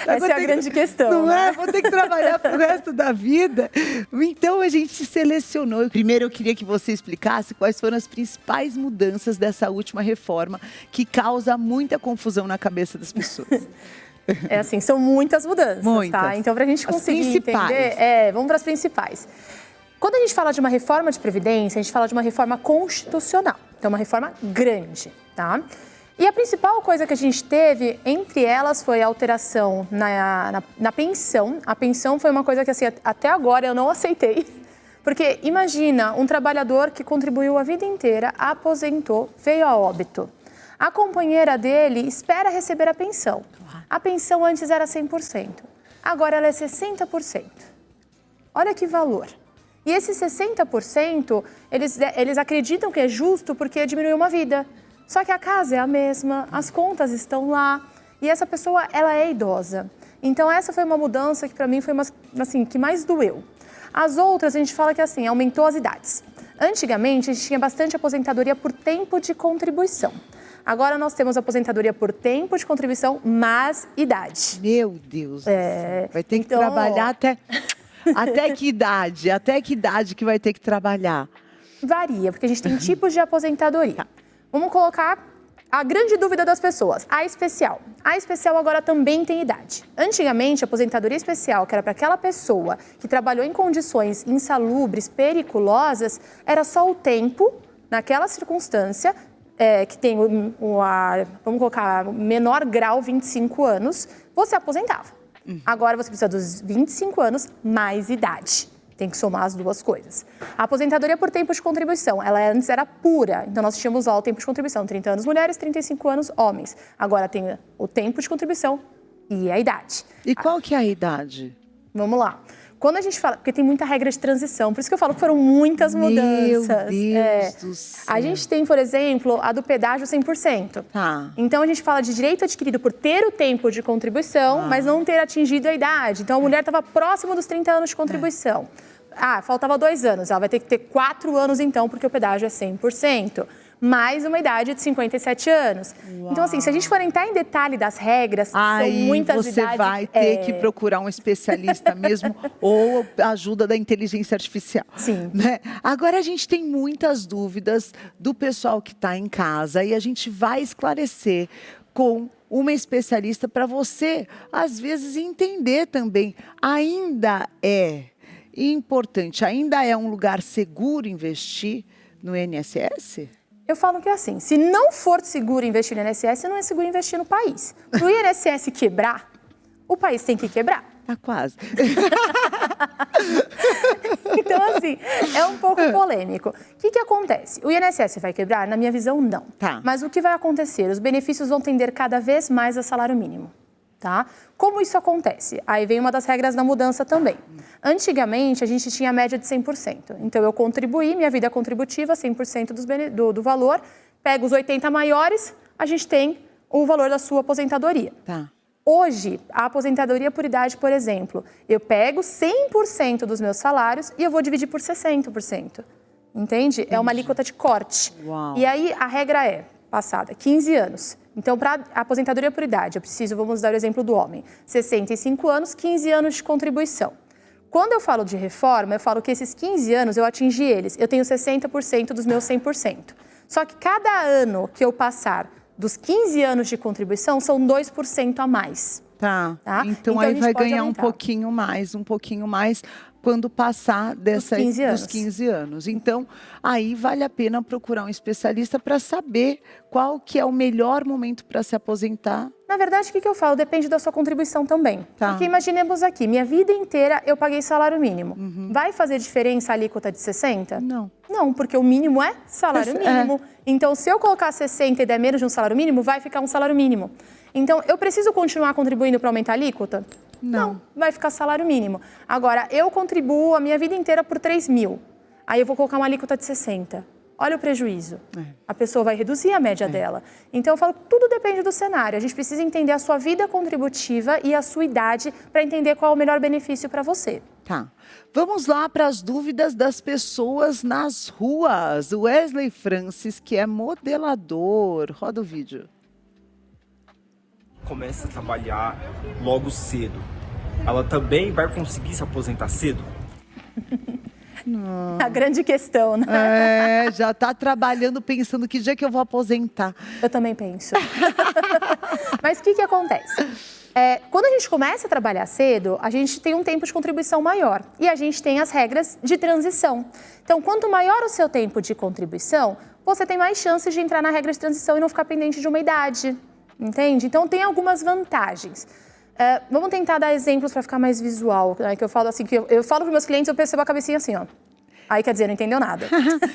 Essa é a grande questão. Não né? é? Vou ter que trabalhar pro resto da vida. Então a gente selecionou. Primeiro eu queria que você explicasse quais foram as principais mudanças dessa última reforma que causa muita confusão na cabeça das pessoas. É assim, são muitas mudanças, Muitas. tá? Então, para a gente As conseguir principais. entender, vamos para as principais. Quando a gente fala de uma reforma de Previdência, a gente fala de uma reforma constitucional. Então, uma reforma grande, tá? E a principal coisa que a gente teve, entre elas, foi a alteração na pensão. A pensão foi uma coisa que, assim, até agora eu não aceitei. Porque imagina um trabalhador que contribuiu a vida inteira, aposentou, veio a óbito. A companheira dele espera receber a pensão. A pensão antes era 100%, agora ela é 60%. Olha que valor. E esse 60%, eles acreditam que é justo porque diminuiu uma vida. Só que a casa é a mesma, as contas estão lá e essa pessoa, ela é idosa. Então essa foi uma mudança que para mim foi uma, assim, que mais doeu. As outras a gente fala que assim, aumentou as idades. Antigamente a gente tinha bastante aposentadoria por tempo de contribuição. Agora nós temos aposentadoria por tempo de contribuição mais idade. Meu Deus. Vai ter que trabalhar até que idade? Até que idade que vai ter que trabalhar? Varia, porque a gente tem tipos de aposentadoria. Vamos colocar a grande dúvida das pessoas, a especial. A especial agora também tem idade. Antigamente, a aposentadoria especial, que era para aquela pessoa que trabalhou em condições insalubres, periculosas, era só o tempo, naquela circunstância, que tem vamos colocar, menor grau, 25 anos, você aposentava. Agora você precisa dos 25 anos mais idade. Tem que somar as duas coisas. A aposentadoria por tempo de contribuição, ela antes era pura. Então nós tínhamos lá o tempo de contribuição, 30 anos mulheres, 35 anos homens. Agora tem o tempo de contribuição e a idade. E qual que é a idade? Vamos lá. Quando a gente fala, porque tem muita regra de transição, por isso que eu falo que foram muitas mudanças. Meu Deus do céu. A gente tem, por exemplo, a do pedágio 100%. Tá. Então a gente fala de direito adquirido por ter o tempo de contribuição, mas não ter atingido a idade. Então a mulher estava próxima dos 30 anos de contribuição. Faltava 2 anos, ela vai ter que ter 4 anos então, porque o pedágio é 100%. Mais uma idade de 57 anos. Uau. Então, assim, se a gente for entrar em detalhe das regras, são muitas idades. Você vai ter que procurar um especialista mesmo ou a ajuda da inteligência artificial. Sim. Né? Agora, a gente tem muitas dúvidas do pessoal que está em casa e a gente vai esclarecer com uma especialista para você, às vezes, entender também. Ainda é importante, ainda é um lugar seguro investir no INSS? Eu falo que é assim, se não for seguro investir no INSS, não é seguro investir no país. Para o INSS quebrar, o país tem que quebrar. Tá quase. Então, assim, é um pouco polêmico. O que acontece? O INSS vai quebrar? Na minha visão, não. Tá. Mas o que vai acontecer? Os benefícios vão tender cada vez mais a salário mínimo. Tá? Como isso acontece? Aí vem uma das regras da mudança também. Antigamente, a gente tinha a média de 100%. Então, eu contribuí, minha vida contributiva, 100% do valor, pego os 80 maiores, a gente tem o valor da sua aposentadoria. Tá. Hoje, a aposentadoria por idade, por exemplo, eu pego 100% dos meus salários e eu vou dividir por 60%. Entende? Entendi. É uma alíquota de corte. Uau. E aí, a regra é, passada, 15 anos. Então, para a aposentadoria por idade, eu preciso, vamos dar o exemplo do homem, 65 anos, 15 anos de contribuição. Quando eu falo de reforma, eu falo que esses 15 anos eu atingi eles. Eu tenho 60% dos meus 100%. Só que cada ano que eu passar dos 15 anos de contribuição, são 2% a mais. Tá. Então aí vai ganhar um pouquinho mais quando passar dos 15 anos. Então, aí vale a pena procurar um especialista para saber qual que é o melhor momento para se aposentar. Na verdade, o que eu falo? Depende da sua contribuição também. Tá. Porque imaginemos aqui, minha vida inteira eu paguei salário mínimo. Vai fazer diferença a alíquota de 60? Não. Não, porque o mínimo é salário mínimo. Então, se eu colocar 60 e der menos de um salário mínimo, vai ficar um salário mínimo. Então, eu preciso continuar contribuindo para aumentar a alíquota? Não, vai ficar salário mínimo. Agora, eu contribuo a minha vida inteira por 3 mil. Aí eu vou colocar uma alíquota de 60. Olha o prejuízo. A pessoa vai reduzir a média dela. Então, eu falo que tudo depende do cenário. A gente precisa entender a sua vida contributiva e a sua idade para entender qual é o melhor benefício para você. Tá. Vamos lá para as dúvidas das pessoas nas ruas. O Wesley Francis, que é modelador. Roda o vídeo. Começa a trabalhar logo cedo, ela também vai conseguir se aposentar cedo? Não. A grande questão, né? Já está trabalhando pensando que dia que eu vou aposentar. Eu também penso. Mas o que acontece? Quando a gente começa a trabalhar cedo, a gente tem um tempo de contribuição maior e a gente tem as regras de transição. Então, quanto maior o seu tempo de contribuição, você tem mais chances de entrar na regra de transição e não ficar pendente de uma idade. Entende? Então, tem algumas vantagens. Vamos tentar dar exemplos para ficar mais visual. Né? Que eu falo assim, que eu falo para os meus clientes, eu percebo a cabecinha assim, ó. Aí, quer dizer, não entendeu nada.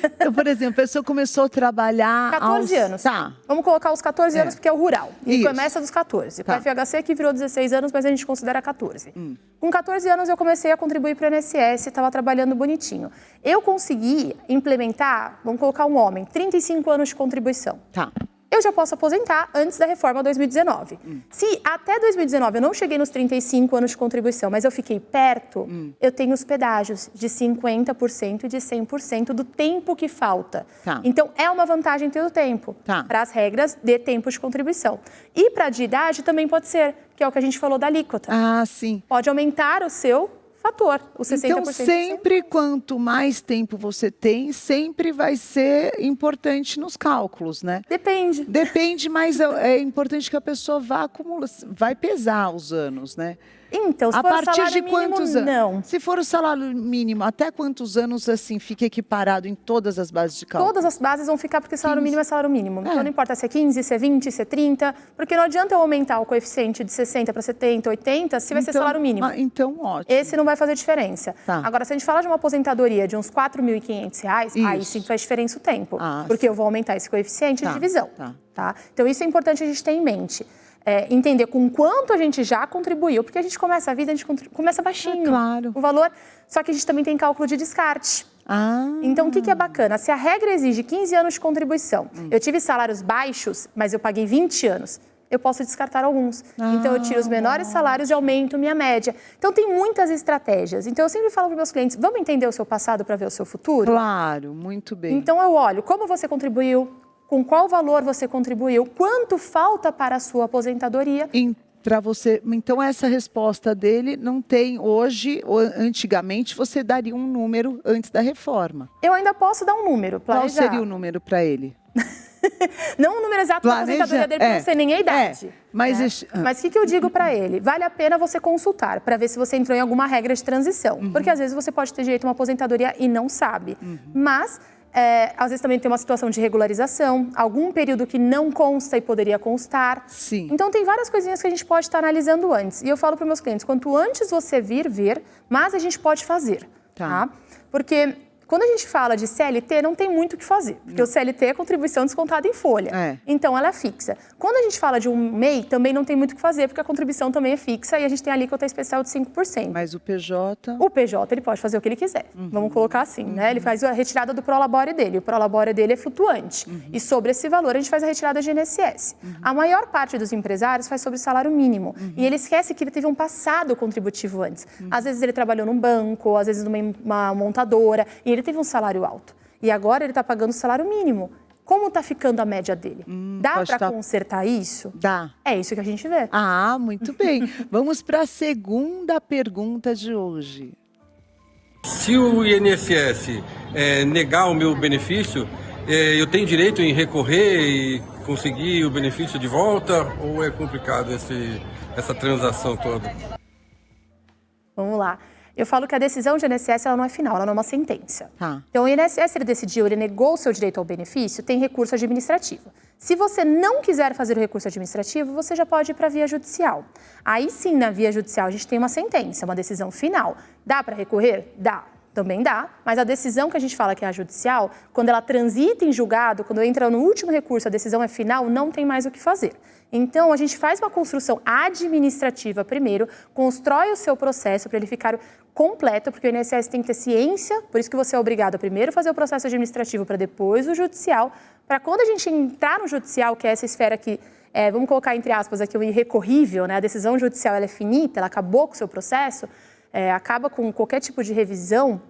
Então, por exemplo, a pessoa começou a trabalhar 14 anos. Tá. Vamos colocar os 14 anos, porque é o rural. E Isso. começa dos 14. Tá. O FHC que virou 16 anos, mas a gente considera 14. Com 14 anos, eu comecei a contribuir para o INSS, estava trabalhando bonitinho. Eu consegui implementar, vamos colocar um homem, 35 anos de contribuição. Tá. Eu já posso aposentar antes da reforma 2019. Se até 2019 eu não cheguei nos 35 anos de contribuição, mas eu fiquei perto, eu tenho os pedágios de 50% e de 100% do tempo que falta. Tá. Então, é uma vantagem ter o tempo para as regras de tempo de contribuição. E para de idade também pode ser, que é o que a gente falou da alíquota. Ah, sim. Pode aumentar o seu fator, o 60%. Então, sempre quanto mais tempo você tem, sempre vai ser importante nos cálculos, né? Depende. Depende, mas é importante que a pessoa vá acumular, vai pesar os anos, né? Então, se a for partir o salário de mínimo, quantos anos? não. Se for o salário mínimo, até quantos anos assim fica equiparado em todas as bases de cálculo? Todas as bases vão ficar porque salário mínimo é salário mínimo. Então não importa se é 15, se é 20, se é 30, porque não adianta eu aumentar o coeficiente de 60 para 70, 80, se vai ser salário mínimo. Então, ótimo. Esse não vai fazer diferença. Tá. Agora, se a gente fala de uma aposentadoria de uns R$ 4.500, aí sim faz diferença o tempo. Porque eu vou aumentar esse coeficiente de divisão. Tá? Então, isso é importante a gente ter em mente. Entender com quanto a gente já contribuiu, porque a gente começa a vida, a gente começa baixinho. Claro. O valor, só que a gente também tem cálculo de descarte. Então, o que é bacana? Se a regra exige 15 anos de contribuição, eu tive salários baixos, mas eu paguei 20 anos, eu posso descartar alguns. Então, eu tiro os menores salários e aumento minha média. Então, tem muitas estratégias. Então, eu sempre falo para os meus clientes, vamos entender o seu passado para ver o seu futuro? Claro, muito bem. Então, eu olho como você contribuiu, com qual valor você contribuiu, quanto falta para a sua aposentadoria. Para você, então essa resposta dele não tem hoje, ou antigamente você daria um número antes da reforma. Eu ainda posso dar um número, planejar. Qual seria o número para ele? Não o número exato da aposentadoria dele, porque eu não sei nem a idade. Mas o que eu digo para ele? Vale a pena você consultar para ver se você entrou em alguma regra de transição. Porque às vezes você pode ter direito a uma aposentadoria e não sabe. Mas, às vezes também tem uma situação de regularização, algum período que não consta e poderia constar. Sim. Então tem várias coisinhas que a gente pode estar analisando antes. E eu falo para meus clientes, quanto antes você ver, mais a gente pode fazer. Tá? Porque quando a gente fala de CLT, não tem muito o que fazer, porque o CLT é contribuição descontada em folha, então ela é fixa. Quando a gente fala de um MEI, também não tem muito o que fazer, porque a contribuição também é fixa e a gente tem a alíquota especial de 5%. Mas o PJ... O PJ, ele pode fazer o que ele quiser, vamos colocar assim, né? Ele faz a retirada do prolabore dele, o prolabore dele é flutuante, e sobre esse valor a gente faz a retirada de INSS. A maior parte dos empresários faz sobre o salário mínimo, e ele esquece que ele teve um passado contributivo antes. Às vezes ele trabalhou num banco, às vezes numa montadora, e ele teve um salário alto. E agora ele está pagando o salário mínimo. Como está ficando a média dele? Dá para consertar isso? Dá. É isso que a gente vê. Ah, muito bem. Vamos para a segunda pergunta de hoje. Se o INSS negar o meu benefício, eu tenho direito em recorrer e conseguir o benefício de volta? Ou é complicado essa transação toda? Vamos lá. Eu falo que a decisão de INSS ela não é final, ela não é uma sentença. Então, o INSS ele decidiu, ele negou o seu direito ao benefício, tem recurso administrativo. Se você não quiser fazer o recurso administrativo, você já pode ir para a via judicial. Aí sim, na via judicial, a gente tem uma sentença, uma decisão final. Dá para recorrer? Dá. Também dá, mas a decisão que a gente fala que é a judicial, quando ela transita em julgado, quando entra no último recurso, a decisão é final, não tem mais o que fazer. Então, a gente faz uma construção administrativa primeiro, constrói o seu processo para ele ficar completo, porque o INSS tem que ter ciência, por isso que você é obrigado a primeiro fazer o processo administrativo para depois o judicial, para quando a gente entrar no judicial, que é essa esfera que, vamos colocar entre aspas aqui, o irrecorrível, né? A decisão judicial ela é finita, ela acabou com o seu processo, acaba com qualquer tipo de revisão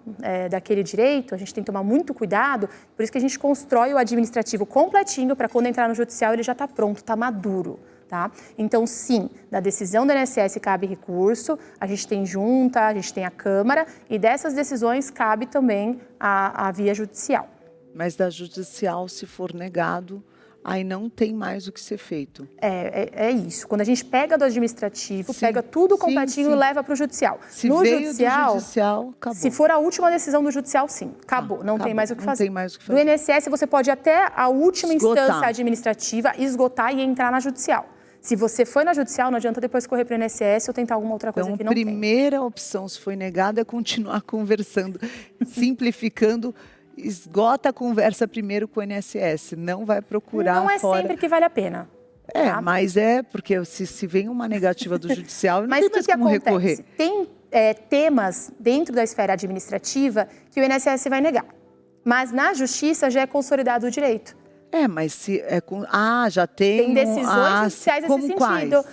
daquele direito, a gente tem que tomar muito cuidado, por isso que a gente constrói o administrativo completinho para quando entrar no judicial ele já está pronto, está maduro. Tá? Então, sim, da decisão do INSS cabe recurso, a gente tem junta, a gente tem a Câmara e dessas decisões cabe também a via judicial. Mas da judicial, se for negado, aí não tem mais o que ser feito. É isso. Quando a gente pega do administrativo, pega tudo completinho e leva para o judicial. Se no veio judicial, do judicial, acabou. Se for a última decisão do judicial, sim, acabou. Não tem mais o que fazer. Não tem mais o que fazer. Do INSS, você pode ir até a última instância administrativa, esgotar e entrar na judicial. Se você foi na judicial, não adianta depois correr para o INSS ou tentar alguma outra coisa que não tem. Então, a primeira opção, se foi negada, é continuar conversando, simplificando. Esgota a conversa primeiro com o INSS, não vai procurar fora. Não é sempre que vale a pena. Tá? Mas porque se vem uma negativa do judicial, não tem mais como recorrer. Tem temas dentro da esfera administrativa que o INSS vai negar, mas na justiça já é consolidado o direito. Mas se já tem... Tem decisões judiciais nesse sentido.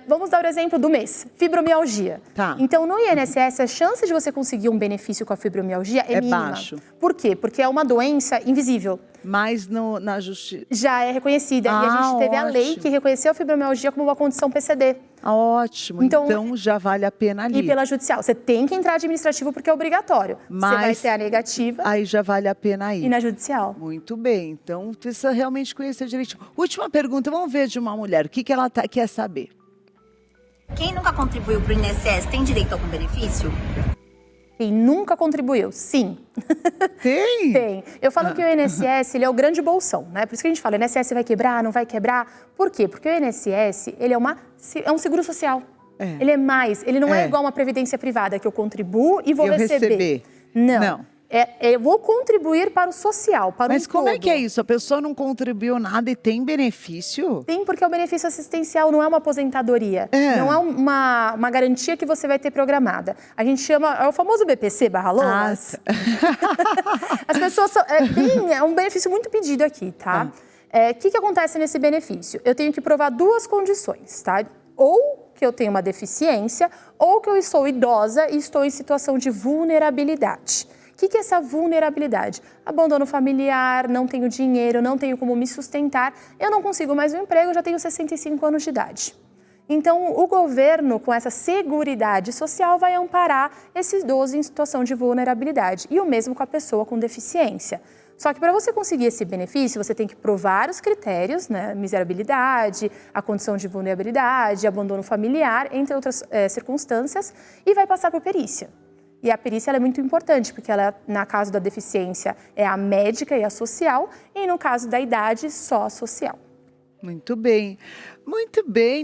Vamos dar o exemplo do mês, fibromialgia. Então, no INSS, a chance de você conseguir um benefício com a fibromialgia é mínima. Baixo. Por quê? Porque é uma doença invisível. Mas na justiça... Já é reconhecida. E a gente teve a lei que reconheceu a fibromialgia como uma condição PCD. Ótimo. Então já vale a pena ali. E pela judicial. Você tem que entrar administrativo porque é obrigatório. Mas você vai ter a negativa. Aí já vale a pena ir. E na judicial. Muito bem. Então, precisa realmente conhecer direitinho. Última pergunta. Vamos ver de uma mulher. O que ela quer saber? Quem nunca contribuiu para o INSS tem direito a algum benefício? Quem nunca contribuiu, sim. Tem? Tem. Eu falo que o INSS ele é o grande bolsão, né? Por isso que a gente fala, o INSS vai quebrar, não vai quebrar. Por quê? Porque o INSS ele é um seguro social. Ele é mais, ele não é igual uma previdência privada, que eu contribuo e vou receber. Não. Eu vou contribuir para o social, para o todo. Mas como é que é isso? A pessoa não contribuiu nada e tem benefício? Tem, porque o benefício assistencial não é uma aposentadoria. Não é uma garantia que você vai ter programada. A gente chama, é o famoso BPC/LOAS. As pessoas é um benefício muito pedido aqui, tá? O que acontece nesse benefício? Eu tenho que provar duas condições, tá? Ou que eu tenho uma deficiência, ou que eu sou idosa e estou em situação de vulnerabilidade. O que é essa vulnerabilidade? Abandono familiar, não tenho dinheiro, não tenho como me sustentar, eu não consigo mais um emprego, eu já tenho 65 anos de idade. Então, o governo, com essa seguridade social, vai amparar esses idosos em situação de vulnerabilidade. E o mesmo com a pessoa com deficiência. Só que para você conseguir esse benefício, você tem que provar os critérios, né? Miserabilidade, a condição de vulnerabilidade, abandono familiar, entre outras circunstâncias, e vai passar por perícia. E a perícia ela é muito importante, porque ela, no caso da deficiência, é a médica e a social, e no caso da idade, só a social. Muito bem,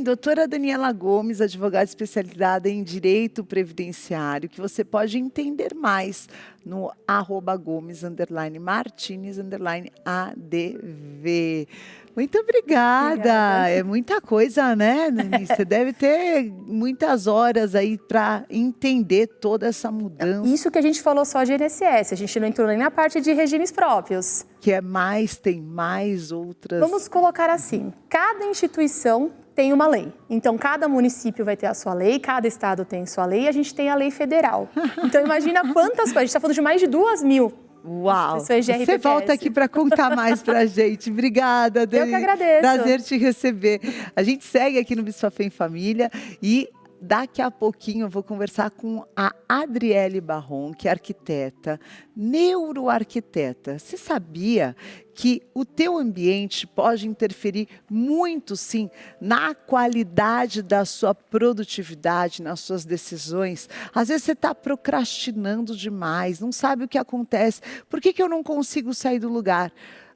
doutora Daniela Gomes, advogada especializada em Direito Previdenciário, que você pode entender mais no @Gomes_Martins_ADV. Muito obrigada. É muita coisa, né, Dani? Você deve ter muitas horas aí para entender toda essa mudança. Isso que a gente falou só de INSS, a gente não entrou nem na parte de regimes próprios. Que é mais, tem mais outras... Vamos colocar assim, cada instituição tem uma lei. Então, cada município vai ter a sua lei, cada estado tem sua lei, e a gente tem a lei federal. Então, imagina quantas coisas, a gente está falando de mais de 2.000. Uau! Você volta aqui para contar mais para a gente. Obrigada, Dani. Eu que agradeço. Prazer te receber. A gente segue aqui no Bisfafé em Família e daqui a pouquinho eu vou conversar com a Adriele Barron, que é arquiteta, neuroarquiteta. Você sabia que o teu ambiente pode interferir muito, sim, na qualidade da sua produtividade, nas suas decisões? Às vezes você está procrastinando demais, não sabe o que acontece. Por que eu não consigo sair do lugar?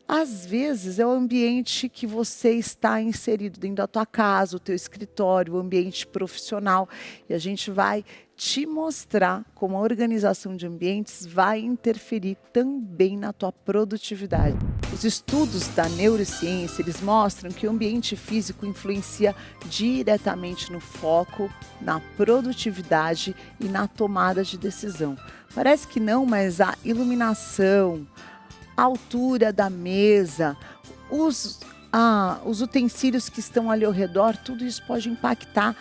Às vezes é o ambiente que você está inserido dentro da tua casa, o teu escritório, o ambiente profissional. E a gente vai te mostrar como a organização de ambientes vai interferir também na tua produtividade. Os estudos da neurociência, eles mostram que o ambiente físico influencia diretamente no foco, na produtividade e na tomada de decisão. Parece que não, mas a iluminação, a altura da mesa, os utensílios que estão ali ao redor, tudo isso pode impactar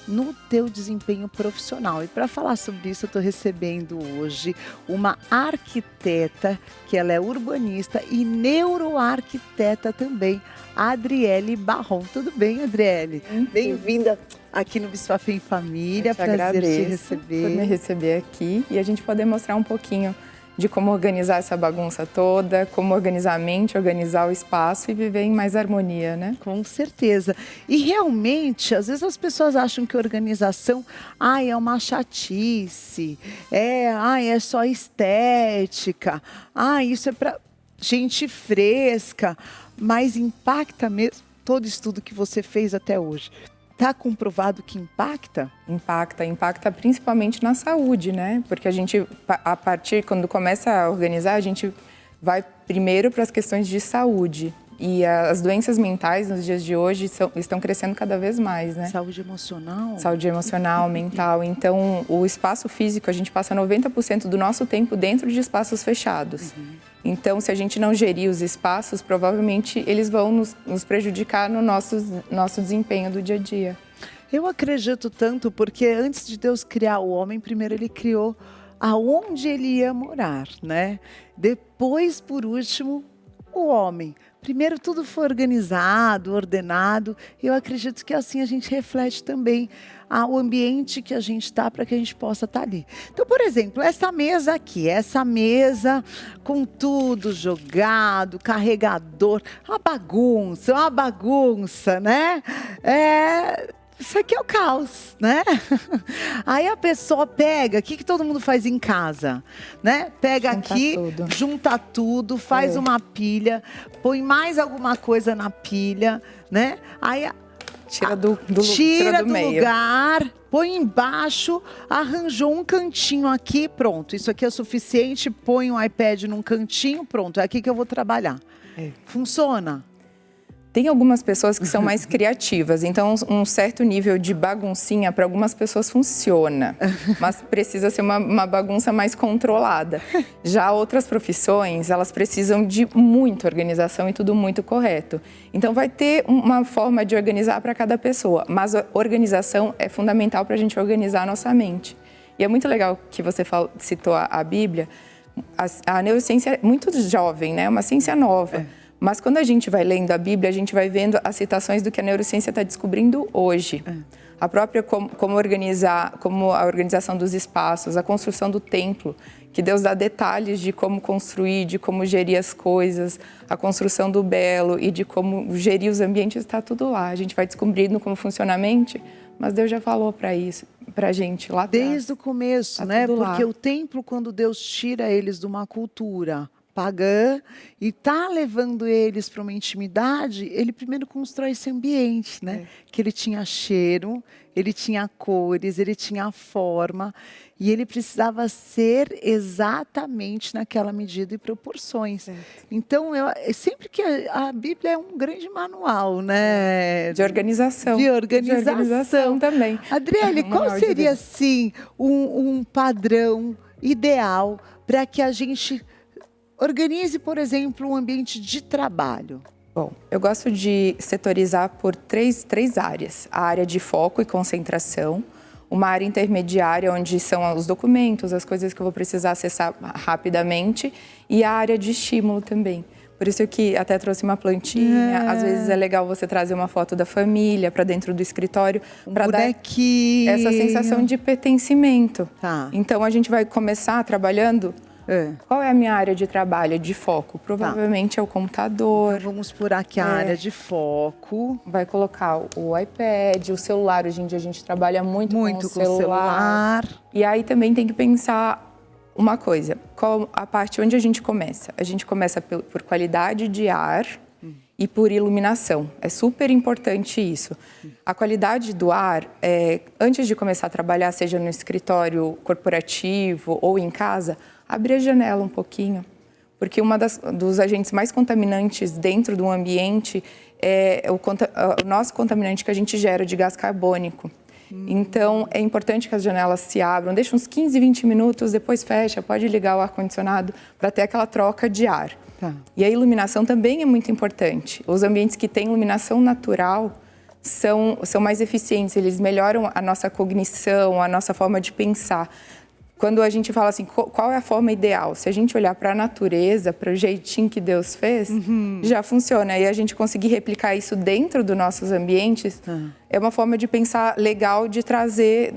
no teu desempenho profissional. E para falar sobre isso, eu estou recebendo hoje uma arquiteta, que ela é urbanista e neuroarquiteta também, a Adriele Barron. Tudo bem, Adriele? Bem-vinda aqui no Bisfafé em Família. Prazer te receber. Por me receber aqui e a gente poder mostrar um pouquinho de como organizar essa bagunça toda, como organizar a mente, organizar o espaço e viver em mais harmonia, né? Com certeza. E realmente, às vezes as pessoas acham que organização, é uma chatice, é só estética, isso é para gente fresca, mas impacta mesmo todo estudo que você fez até hoje. Está comprovado que impacta? Impacta principalmente na saúde, né? Porque a gente, quando começa a organizar, a gente vai primeiro para as questões de saúde. E as doenças mentais nos dias de hoje estão crescendo cada vez mais, né? Saúde emocional? Saúde emocional, mental. Então, o espaço físico, a gente passa 90% do nosso tempo dentro de espaços fechados. Então, se a gente não gerir os espaços, provavelmente eles vão nos prejudicar no nosso desempenho do dia a dia. Eu acredito tanto porque antes de Deus criar o homem, primeiro ele criou aonde ele ia morar, né? Depois, por último, o homem. Primeiro tudo foi organizado, ordenado. Eu acredito que assim a gente reflete também o ambiente que a gente está para que a gente possa estar ali. Então, por exemplo, essa mesa aqui, essa mesa com tudo jogado, carregador, uma bagunça, né? Isso aqui é o caos, né? Aí a pessoa pega, o que todo mundo faz em casa, né? Pega junta tudo, faz uma pilha, põe mais alguma coisa na pilha, né? Aí tira do meio. Lugar, põe embaixo, arranjou um cantinho aqui, pronto. Isso aqui é suficiente, põe um iPad num cantinho, pronto, é aqui que eu vou trabalhar. Funciona? Tem algumas pessoas que são mais criativas, então um certo nível de baguncinha para algumas pessoas funciona, mas precisa ser uma bagunça mais controlada. Já outras profissões, elas precisam de muita organização e tudo muito correto. Então vai ter uma forma de organizar para cada pessoa, mas a organização é fundamental para a gente organizar a nossa mente. E é muito legal que você citou a Bíblia. A neurociência é muito jovem, né? É uma ciência nova. Mas quando a gente vai lendo a Bíblia, a gente vai vendo as citações do que a neurociência está descobrindo hoje. A própria como organizar, como a organização dos espaços, a construção do templo, que Deus dá detalhes de como construir, de como gerir as coisas, a construção do belo e de como gerir os ambientes, está tudo lá. A gente vai descobrindo como funciona a mente, mas Deus já falou para isso, para a gente lá atrás. Desde o começo, né? Porque o templo, quando Deus tira eles de uma cultura pagã e tá levando eles para uma intimidade, ele primeiro constrói esse ambiente, né? Que ele tinha cheiro, ele tinha cores, ele tinha forma e ele precisava ser exatamente naquela medida e proporções. Então, sempre que a Bíblia é um grande manual, né? De organização. De organização também. Adriele, qual seria, assim, um padrão ideal para que a gente organize, por exemplo, um ambiente de trabalho? Bom, eu gosto de setorizar por três áreas. A área de foco e concentração, uma área intermediária, onde são os documentos, as coisas que eu vou precisar acessar rapidamente, e a área de estímulo também. Por isso que até trouxe uma plantinha. Às vezes é legal você trazer uma foto da família para dentro do escritório, para dar essa sensação de pertencimento. Então, a gente vai começar trabalhando. Qual é a minha área de trabalho, de foco? Provavelmente é o computador. Então, vamos por aqui a área de foco. Vai colocar o iPad, o celular. Hoje em dia a gente trabalha muito com o celular. E aí também tem que pensar uma coisa. Qual a parte onde a gente começa? A gente começa por qualidade de ar e por iluminação. É super importante isso. A qualidade do ar, antes de começar a trabalhar, seja no escritório corporativo ou em casa, abrir a janela um pouquinho, porque dos agentes mais contaminantes dentro do ambiente é o nosso contaminante que a gente gera de gás carbônico. Então, é importante que as janelas se abram, deixa uns 15, 20 minutos, depois fecha, pode ligar o ar-condicionado para ter aquela troca de ar. E a iluminação também é muito importante. Os ambientes que têm iluminação natural são mais eficientes, eles melhoram a nossa cognição, a nossa forma de pensar. Quando a gente fala assim, qual é a forma ideal? Se a gente olhar para a natureza, para o jeitinho que Deus fez, já funciona. E a gente conseguir replicar isso dentro dos nossos ambientes, é uma forma de pensar legal de trazer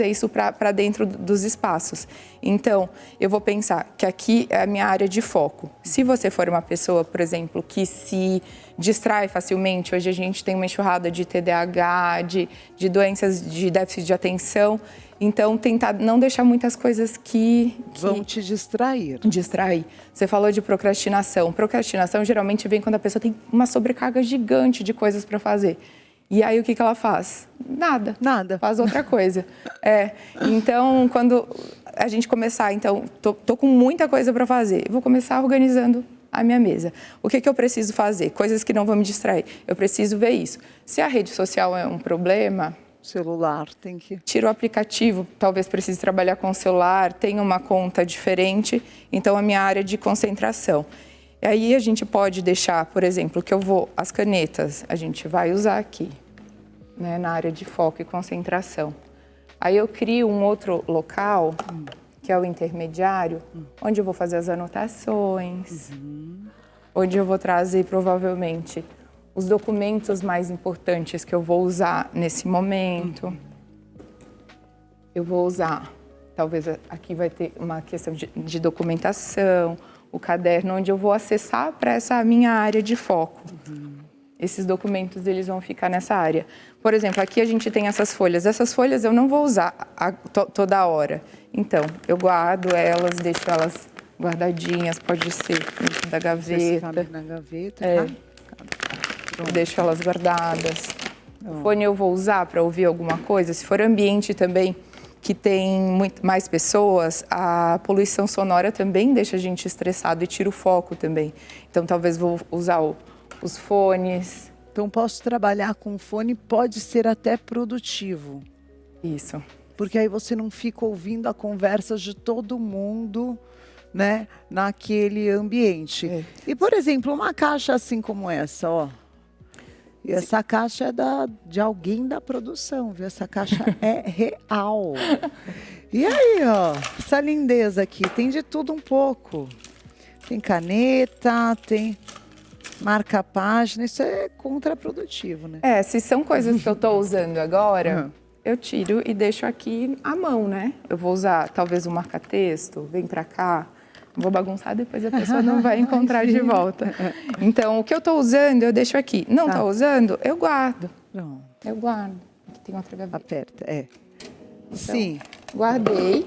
isso para dentro dos espaços. Então, eu vou pensar que aqui é a minha área de foco. Se você for uma pessoa, por exemplo, que se distrai facilmente, hoje a gente tem uma enxurrada de TDAH, de doenças de déficit de atenção. Então, tentar não deixar muitas coisas que vão te distrair. Distrair. Você falou de procrastinação. Procrastinação geralmente vem quando a pessoa tem uma sobrecarga gigante de coisas para fazer. E aí, o que ela faz? Nada. Faz outra coisa. Então, quando a gente começar, tô com muita coisa para fazer, eu vou começar organizando a minha mesa. O que eu preciso fazer? Coisas que não vão me distrair. Eu preciso ver isso. Se a rede social é um problema, celular tem que... Tira o aplicativo, talvez precise trabalhar com o celular, tenha uma conta diferente, então a minha área de concentração. E aí a gente pode deixar, por exemplo, as canetas, a gente vai usar aqui, né, na área de foco e concentração. Aí eu crio um outro local, que é o intermediário, onde eu vou fazer as anotações, onde eu vou trazer provavelmente os documentos mais importantes que eu vou usar nesse momento. Eu vou usar, talvez aqui vai ter uma questão de documentação, o caderno, onde eu vou acessar para essa minha área de foco. Esses documentos, eles vão ficar nessa área. Por exemplo, aqui a gente tem essas folhas. Essas folhas eu não vou usar toda hora. Então, eu guardo elas, deixo elas guardadinhas, pode ser dentro da gaveta. Na gaveta, Deixo elas guardadas. O fone eu vou usar para ouvir alguma coisa. Se for ambiente também que tem mais pessoas, a poluição sonora também deixa a gente estressado e tira o foco também. Então, talvez vou usar os fones. Então, posso trabalhar com fone, pode ser até produtivo. Isso. Porque aí você não fica ouvindo a conversa de todo mundo, né, naquele ambiente. E, por exemplo, uma caixa assim como essa, ó. E essa caixa é de alguém da produção, viu? Essa caixa é real. E aí, ó, essa lindeza aqui, tem de tudo um pouco. Tem caneta, tem marca a página, isso é contraprodutivo, né? Se são coisas que eu tô usando agora, eu tiro e deixo aqui à mão, né? Eu vou usar talvez um marca-texto, vem pra cá, vou bagunçar, depois a pessoa não vai encontrar de volta. Então, o que eu tô usando, eu deixo aqui. Não tô usando, eu guardo. Pronto. Eu guardo. Aqui tem outra gaveta. Aperta, Então, sim. Guardei,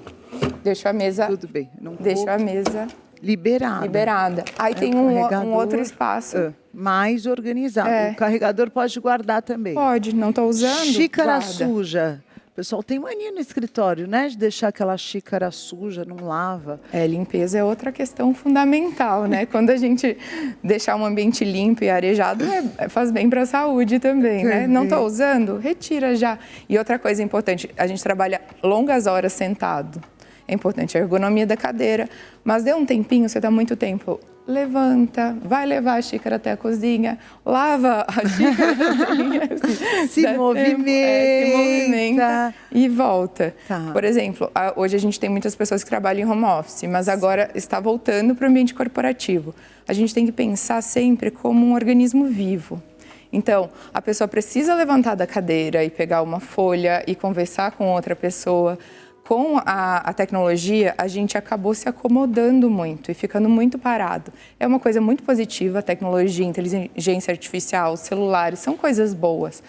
deixo a mesa... Tudo bem. Deixo a mesa... Liberada. Aí tem um outro espaço. Mais organizado. O carregador pode guardar também. Pode, não estou usando. Xícara guarda. suja. O pessoal tem mania no escritório, né? De deixar aquela xícara suja, não lava. Limpeza é outra questão fundamental, né? Quando a gente deixar um ambiente limpo e arejado, faz bem para a saúde também, né? Não estou usando? Retira já. E outra coisa importante, a gente trabalha longas horas sentado. É importante a ergonomia da cadeira, mas deu um tempinho, você está muito tempo, levanta, vai levar a xícara até a cozinha, lava a xícara, se movimenta e volta. Por exemplo, hoje a gente tem muitas pessoas que trabalham em home office, mas agora está voltando para o ambiente corporativo. A gente tem que pensar sempre como um organismo vivo. Então, a pessoa precisa levantar da cadeira e pegar uma folha e conversar com outra pessoa. Com a tecnologia, a gente acabou se acomodando muito e ficando muito parado. É uma coisa muito positiva, a tecnologia, inteligência artificial, celulares, são coisas boas.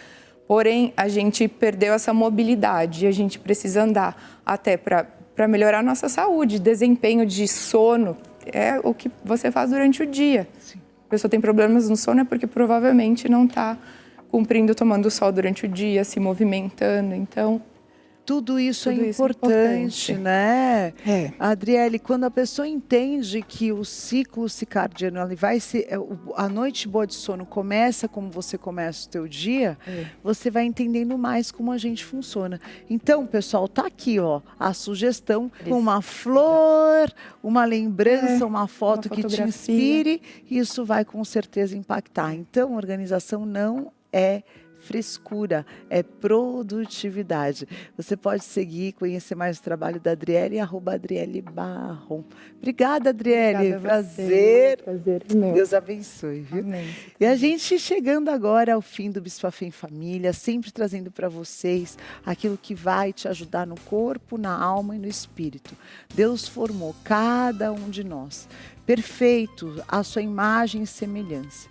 Porém, a gente perdeu essa mobilidade e a gente precisa andar até para melhorar a nossa saúde, desempenho de sono, é o que você faz durante o dia. Sim. A pessoa tem problemas no sono é porque provavelmente não está cumprindo, tomando sol durante o dia, se movimentando, então... Tudo isso é importante, né? Adriele, quando a pessoa entende que o ciclo circadiano, a noite boa de sono começa como você começa o teu dia, você vai entendendo mais como a gente funciona. Então, pessoal, tá aqui, ó, a sugestão com uma flor, uma lembrança, uma foto que te inspire, isso vai com certeza impactar. Então, organização não é frescura, é produtividade. Você pode seguir, conhecer mais o trabalho da Adriele, @AdrieleBarron. Obrigada, Adriele. Prazer. Prazer é meu. Deus abençoe, viu? Amém. E a gente chegando agora ao fim do Bispo Fé em Família, sempre trazendo para vocês aquilo que vai te ajudar no corpo, na alma e no espírito. Deus formou cada um de nós, perfeito, à sua imagem e semelhança.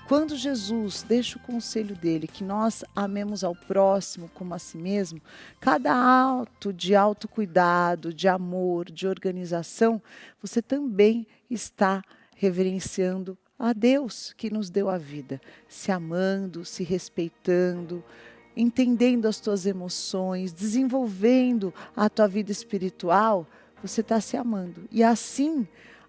Quando Jesus deixa o conselho dele, que nós amemos ao próximo como a si mesmo, cada ato de autocuidado, de amor, de organização, você também está reverenciando a Deus que nos deu a vida, se amando, se respeitando, entendendo as tuas emoções, desenvolvendo a tua vida espiritual, você está se amando. E assim,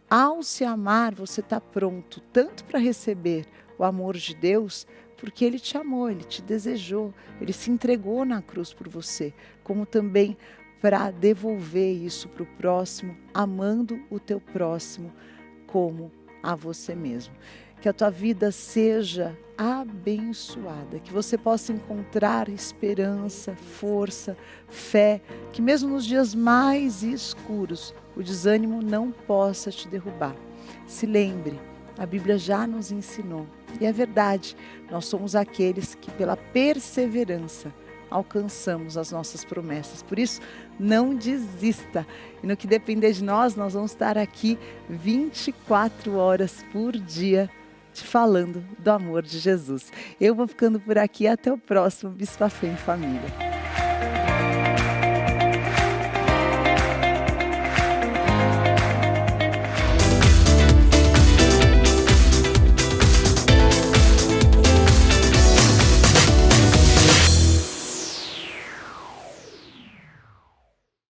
ao se amar, você está pronto tanto para receber o amor de Deus, porque Ele te amou, Ele te desejou, Ele se entregou na cruz por você, como também para devolver isso para o próximo, amando o teu próximo como a você mesmo. Que a tua vida seja abençoada, que você possa encontrar esperança, força, fé, que mesmo nos dias mais escuros, o desânimo não possa te derrubar. Se lembre, a Bíblia já nos ensinou. E é verdade, nós somos aqueles que pela perseverança alcançamos as nossas promessas. Por isso, não desista. E no que depender de nós, nós vamos estar aqui 24 horas por dia te falando do amor de Jesus. Eu vou ficando por aqui, até o próximo Bispo Fé em Família.